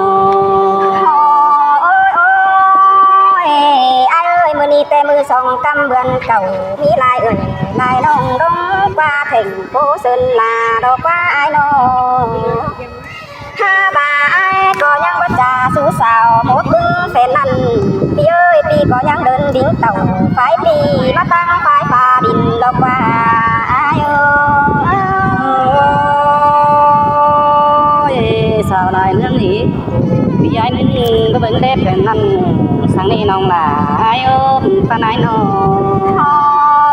ai ơi mưa ni tê mưa song căm vườn cầu mi lại ơi lại nông đông qua thành phố sơn là đâu qua ai nó ha bà ai có nhang bắt trà xú xào một bưng phèn ăn pi ơi pi có nhang đơn đính tàu phải pi mắt tăng phải pha đình đâu qua ai ơi sao lại nương nhỉ vì ai nên có vấn đề phèn ăn sáng nay nông là ai ơi phan ai nó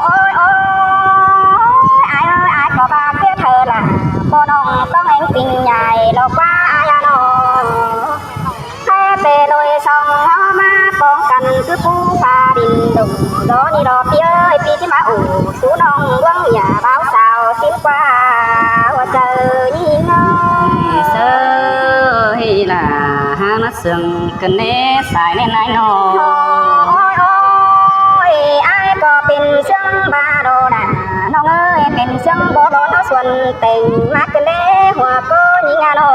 ôi ai ơi ai có ba kia thơ là cô nôngต้องanh tình nhài đâu qua ai nó về đôi sông nó ma con cần cứ phu pha đình đùng đó đi đó pi ơi pi chứ mà ủ sú nông quăng nhà báo sao xin qua trời nhìn nó sơ hay là ha nó sương cần nế xài nên ai nó ôi ai có bình sương ba đồ đà nông ơi bình sương bố đồ nó xuân tình mát cần nế hòa cô nhìn nó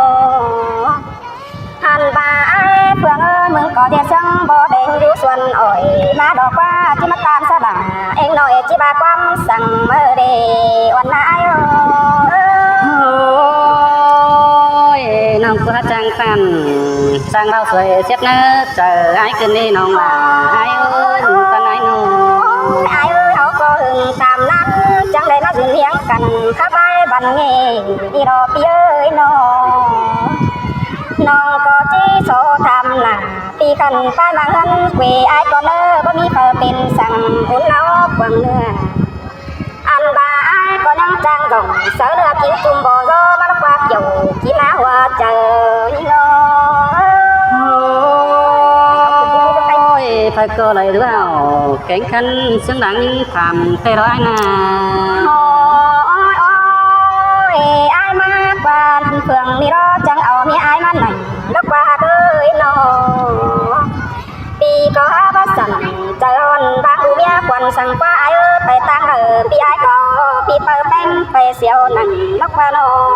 hàn bà ai phượng ơi mừng có tiền sân bò đèn ru xuân ổi má đỏ qua chứ mắt tan xa bà anh nói chỉ bà quăngสั่งmơ đề oan ai ôi nông cứ hát trang phan sang bao xuôi xếp nơ chờ ai cần đi nông là ai ơi con ai nông ai ơi họ có hừng tam năm chẳng đây nó dừng liếng cần khắp ai bàn nghề đi đó pi ơi nó có chỉ số tham là pi cần phải mang hân quê ai có nơบ่มีphởเป็นสั่งuốn nó quăng nữa ăn bà ai có nhang trang gồng sợ được kiếm chùm bò gió bắt quạt dầu chỉ má hoa chờ như ôi phải cơ lại đứa nào cánh khăn xứng đáng những phàm tê đó ai nà ôi ai má quan phường đi đó chẳng ảo mi ai má này nó qua tới nó pi có bát sẵn trời ơi ba cụ mía quần sang qua ai ơi phải tăng ở pi ai có pi bờ bánh phải xéo nặng nó qua nó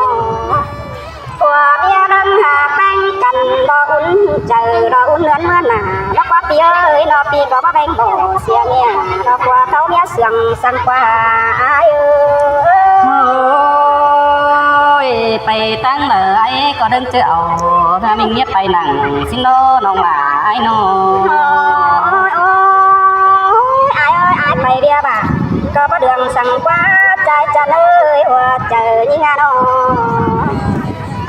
của mía đâm hà bánh cần đó uốn chờ đó uốn lướn mưa nà nó qua pi ơi nó pi có bát bánh bò xia mía nó qua thấu mía sườn sang qua ai ơi phải tăng mở ai có đơn chữ ẩu và mình biết phải nặng xin nó nông là ai nó ai ơi ai phải bia bà có bắt đường sang qua trái chân ơi hòa chờ như ngà nó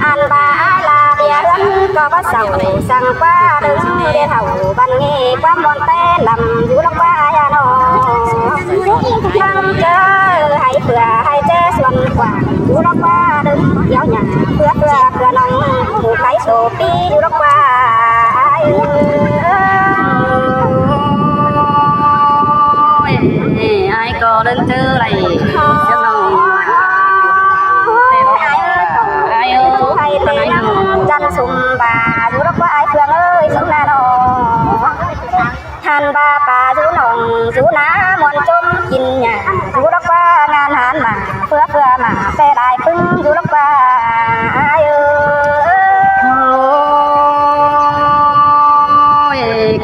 ăn bà ai là bia lớn có bắt sầu sang qua đứng để thầu ban nghe qua mòn té nằm dù lóc qua ai nó năm chơi hay phừa hay chế xuân quảng dù lóc qua đứng giáo nhà phừa nông một cái sổ pi dù lóc qua ai ai có đơn chữ này xin nông ai ơi hay tê nắng chăn sum bà dù lóc qua ai phường ơi sống là nó hàn bà dù nồng dù ná mòn chôm chín nhà dù lóc qua ngàn hàn mà phừa mà tê đại pưng dù lóc qua ai ơi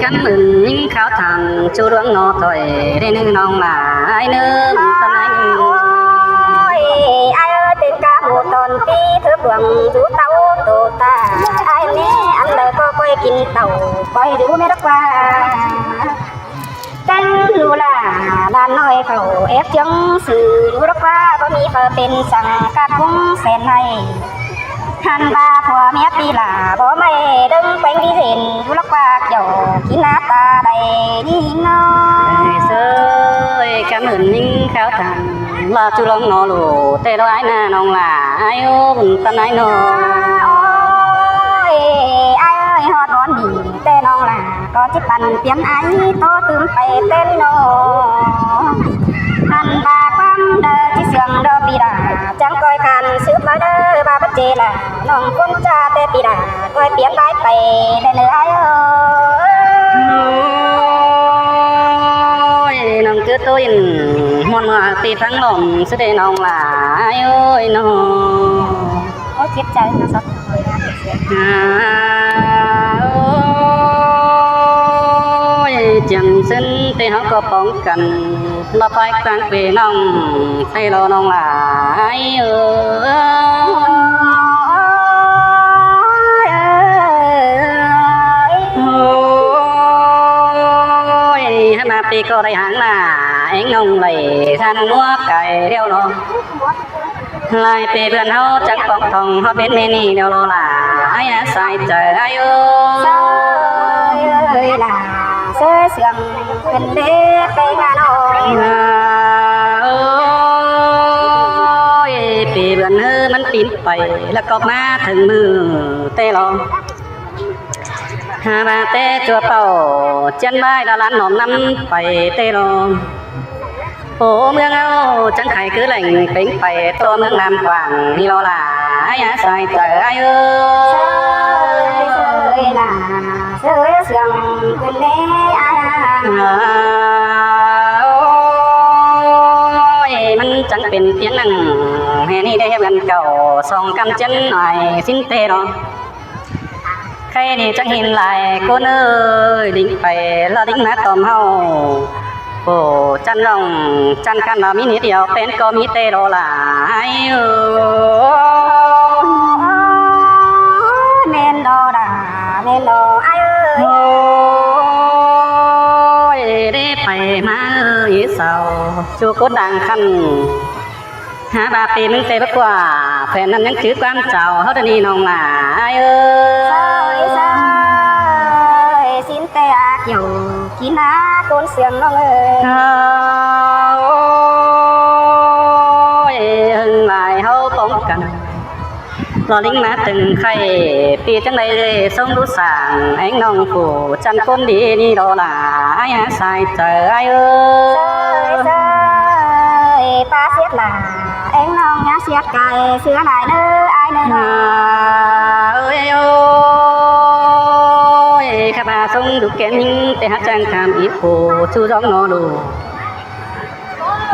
cắn mừng những khảo thẳng chú đuống ngọt rồi đây nên nông là ai nữa tân ai nữa ai ơi tên ca một tòn pi thứ buồng rú tàu tổ ta ai nè ăn lời có quay kín tàu quay rú mê đất qua canh lù là nói khẩu ép chứng sự rú đất qua có mi phở bênสั่งcát cũng phèn này hàn ba thua mẹ pi là bố mày đừng quanh đi rền rú đất qua dầu kín nát ta đầy đi nó sơi cảm ơn những khảo thẳng là chú lông nó lù tê đó ai nà nông là ai ôm tân ai nó ôi ai ơi họ đón đi tê nông là có chiếc bàn tiếng ai to tươm phải tên nó hàn bà quăng đờ chiếc giường đờ pi đà chẳng coi khăn sứ bà đơ bà bắt chê là nông quân cha tê pi đà coi tiếng bái phải đây nữa ai ơi น้องคือตัวอินมอนว่าตีทั้งลมเสด็จน้องหลายเอ้ยน้อง โอ้เจ็บใจนะสด โอ้ยจังเส้นเตะเขาก็ป้องกันเราไปกลางปีน้องให้เราน้องหลายโอ้ยให้มาปีก็ได้หางหน้าเอ็งน้องเลยท่านนัวไก่เดียวน้องลายปีเพื่อนเขาจังปองทองเขาเป็นเมนี่เดียวโลล่ะไอ้ใส่ใจไอ้เอ้ยล่ะเสื้อเสื่อมเป็นเด็กไปงานอ่อยโอ้ยปีเพื่อนมันปีนไปแล้วก็มาถึงมือเตะลองหามาเตะจัวเป่าจันไม้ละล้านหนอมน้ำไปเตะลองโอ้เมืองเอาจังไข่คือแหล่งเป็นไปตัวเมืองน้ำกว้างนี่เราล่ะไอ้ใส่ใจไอ้เอ้ยล่ะเสื้อเสื่อมเป็นเด็กโอ้ยมันจังเป็นเพียงนั่งแห่นี่ได้กันเก่าสองกำจันหน่อยสิ้นเตะรอใครนี่จังเห็นลายกูเอ้ยดิ้งไปแล้วดิ้งมาตอมเฮาโอ้จันน้องจันกันเรามีนิดเดียวเป็นก็มีเตโรหลายเมนโดดาเมนโดไอโอ้ยได้ไปมาเศร้าจูกดดังคันหาบาปีมึงเตะบักว่าแฟนนั้นยังถือความเจ้าเขาจะนี่น้องหลายxin tê kiểu kín á tôn xiềng nó ơi ôi hưng lại hâu bóng cần lo lính má từng khay pi chẳng đây sông lũ sàng ánh nông phủ chăn côn đi đi đó là ai sai trời ai ơi ta xiết là ánh nông nhá xiết cài xưa lại nơi ai nơi ơiข้าพาทรงดูแก่นิ่งแต่ฮักจางคำอีโผชูร้องนอดู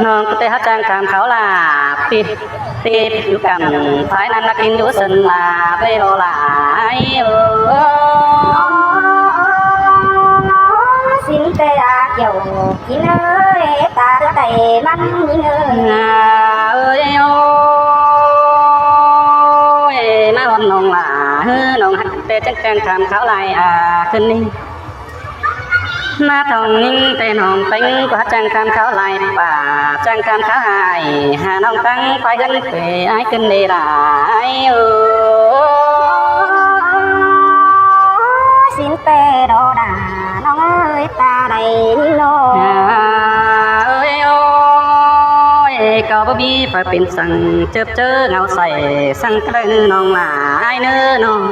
น้องก็แต่ฮักจางคำเขาลาปิดอยู่กันท้ายนั้นนักกินดูสนลาไปโลลาxin tê kiểu kín ơi ta đưa tay mắt nhìn ơi má hôn nong là nongฮักแต่จังจางคำเขาลายขึ้นนี่มาทองนิ่งแต่น้องเป็นกว่าจังคำเขาลายป่าจังคำเขาหายหาน้องตั้งไปกันไปไอ้ขึ้นได้หลายxin tê đồ đàน้องเอ้ยตาใดนี่โลก็บ่มีไฟเป็นสั่งเจอเงาใส่สั่งกระดือน้องหลายเนื้อน้อง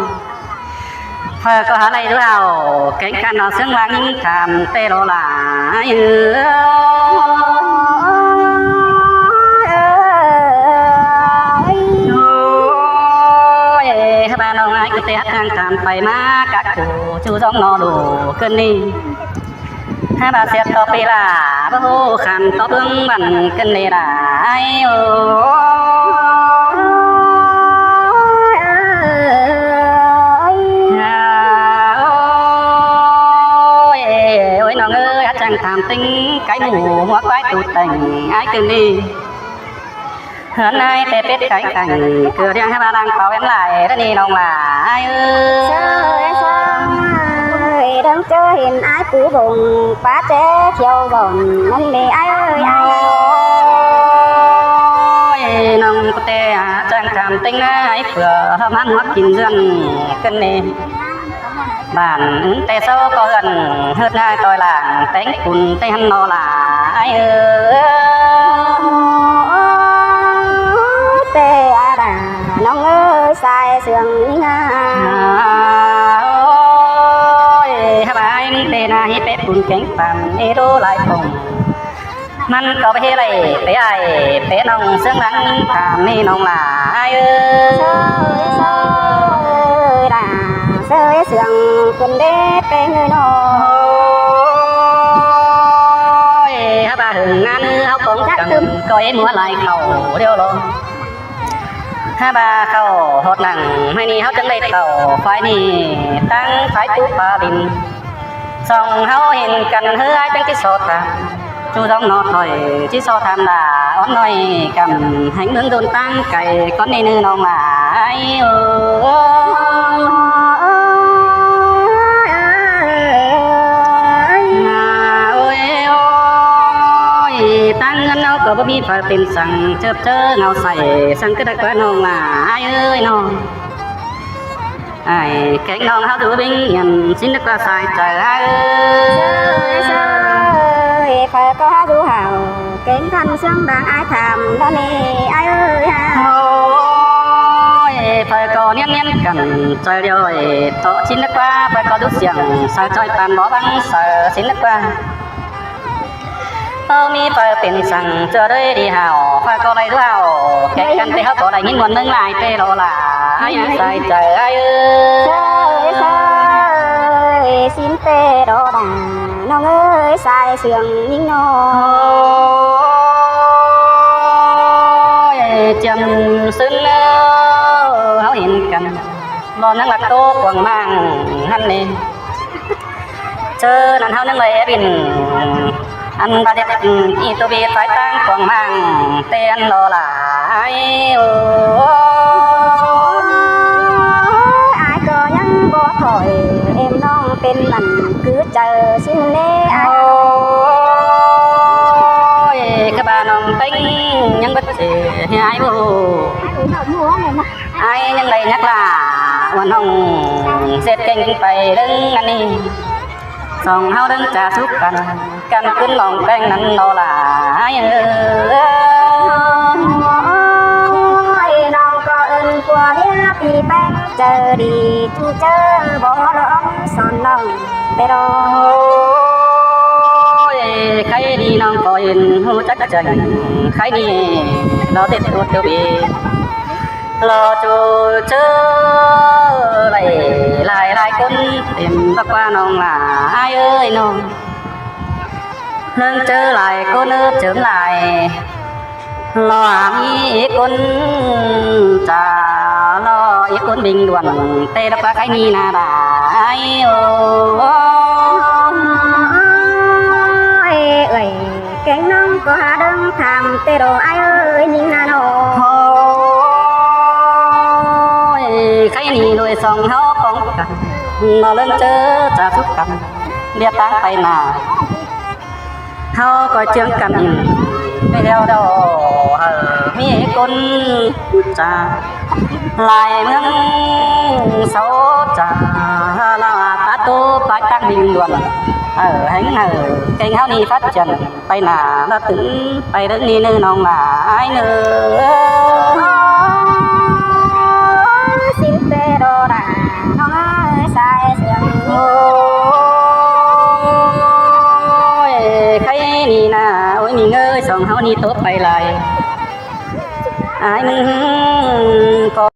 เพื่อก็หาอะไรด้วยเอาแข่งกันเอาเสียงหลังทำเตโรหลายให้บ้านน้องไอ้ก็เตะทางทำไปมากักกูชูจ้องนอดูเกินนี่ให้บ้านเสียต่อไปล่ะบ่ฮู้ขันต่อเบื้องบันเกินนี่ล่ะtham tính cái mù hoa quái tụ tình ai cứ đi hôm nay tê biết cái cảnh cửa đang hai ba đang bảo em lại đó đi lòng là ai ơi đang chơi hình ai cũ vùng phá chế chiều gòn nên đi ai ơi ai nông có tê chẳng tham tính ai vừa hôm ăn mắt kín dân cân nè bản tê sâu có gần hơn hai tôi là tén cùn tê hắn nó là ai tê đà nông ơi sai sườn ôi hai bà anh tê na hi bé cùn cánh phàm ê đô lại cùngมันก็ไปอะไรไปไอ้ไปน้องเสียงหลังถามนี่น้องlà ai sơi sương quần đế pe người nọ hai bà hừng ngàn áo cũng cầm coi múa lại khẩu điêu lo ha ba khẩu hột nặng hay ni áo chân đây khẩu phải ni tăng phải tú pha bình song áo hiện cần hứa ai chẳng cái sổ thảm chú giống nó thôi chỉ sổ thảm là ón nói cầm hành hướng đồn tăng cày con nên nữ nong là ai tăng ngân áo có bị phải tìm sang chớp chớ ngào say sang cái đặc quán nong là ai ơi nong ai cánh nong áo thứ binh nhận xin được qua sai trời ai ơi phải có du hào kén thanh xứng đáng ai thầm đó nè ai ơi ôi phải có nhén nhén cần trời rồi tổ xin được qua phải có đút xiềng sao chơi tàn bỏ băng sợ xin được qua mi phải tiền rằng chờ đây đi hào phải có đây hào cái căn thì họ có đây những nguồn nâng lại tê lộ là ai sai trời ai ơi xin tê đồ đà nó ơi sai sườn những nó chầm xuân háo hiện cần lo năng lạc tô quảng mang hắn nè chờ nàn háo năng lệ bình anh ta đẹp ý tôi biết phải tăng quảng mang tên lo là ai ai có nhắn bỏ thổi em non tên mình cứ chờ xin lê ai các bạn nòng tính nhân bất gì ai vô ai nhân này nhắc là hoàn hồng xếp kênh phải đứng ăn đi xong hao đứng trà súp cần cứng lòng canh nắn đó là ai non có ơn qua biết đi bác chờ đi chú chờ bỏ lỡ son lòng bê đô khai đi non có ơn hô chắc chắn khai đi nó tiếp tục tiêu bị lo chú chớ lại con tìm bác qua non là ai ơi non nâng trở lại con ướp trở lại lo ý con trả lo ý con bình luận tê đắp cái ni na đại ơi cánh nông có hà đông tham tê đồ ai ơi nhìn na nô cái ni đôi sòng háo bóng cằn nó lên chớ trả chút cằn biết tăng tay nào hao coi chương cần inไม่theo đâu mi con trà lại nâng sáu trà là ta tô phải tăng bình luận ở hành ở kênh hao ni phát triển tay là nó tính tay đứng đi nơi nòng là ai nữa xin tê đồ đà nó ơi sai sườn cái ni na ôi mình ơi sòng hao ni tốt bay lại ai có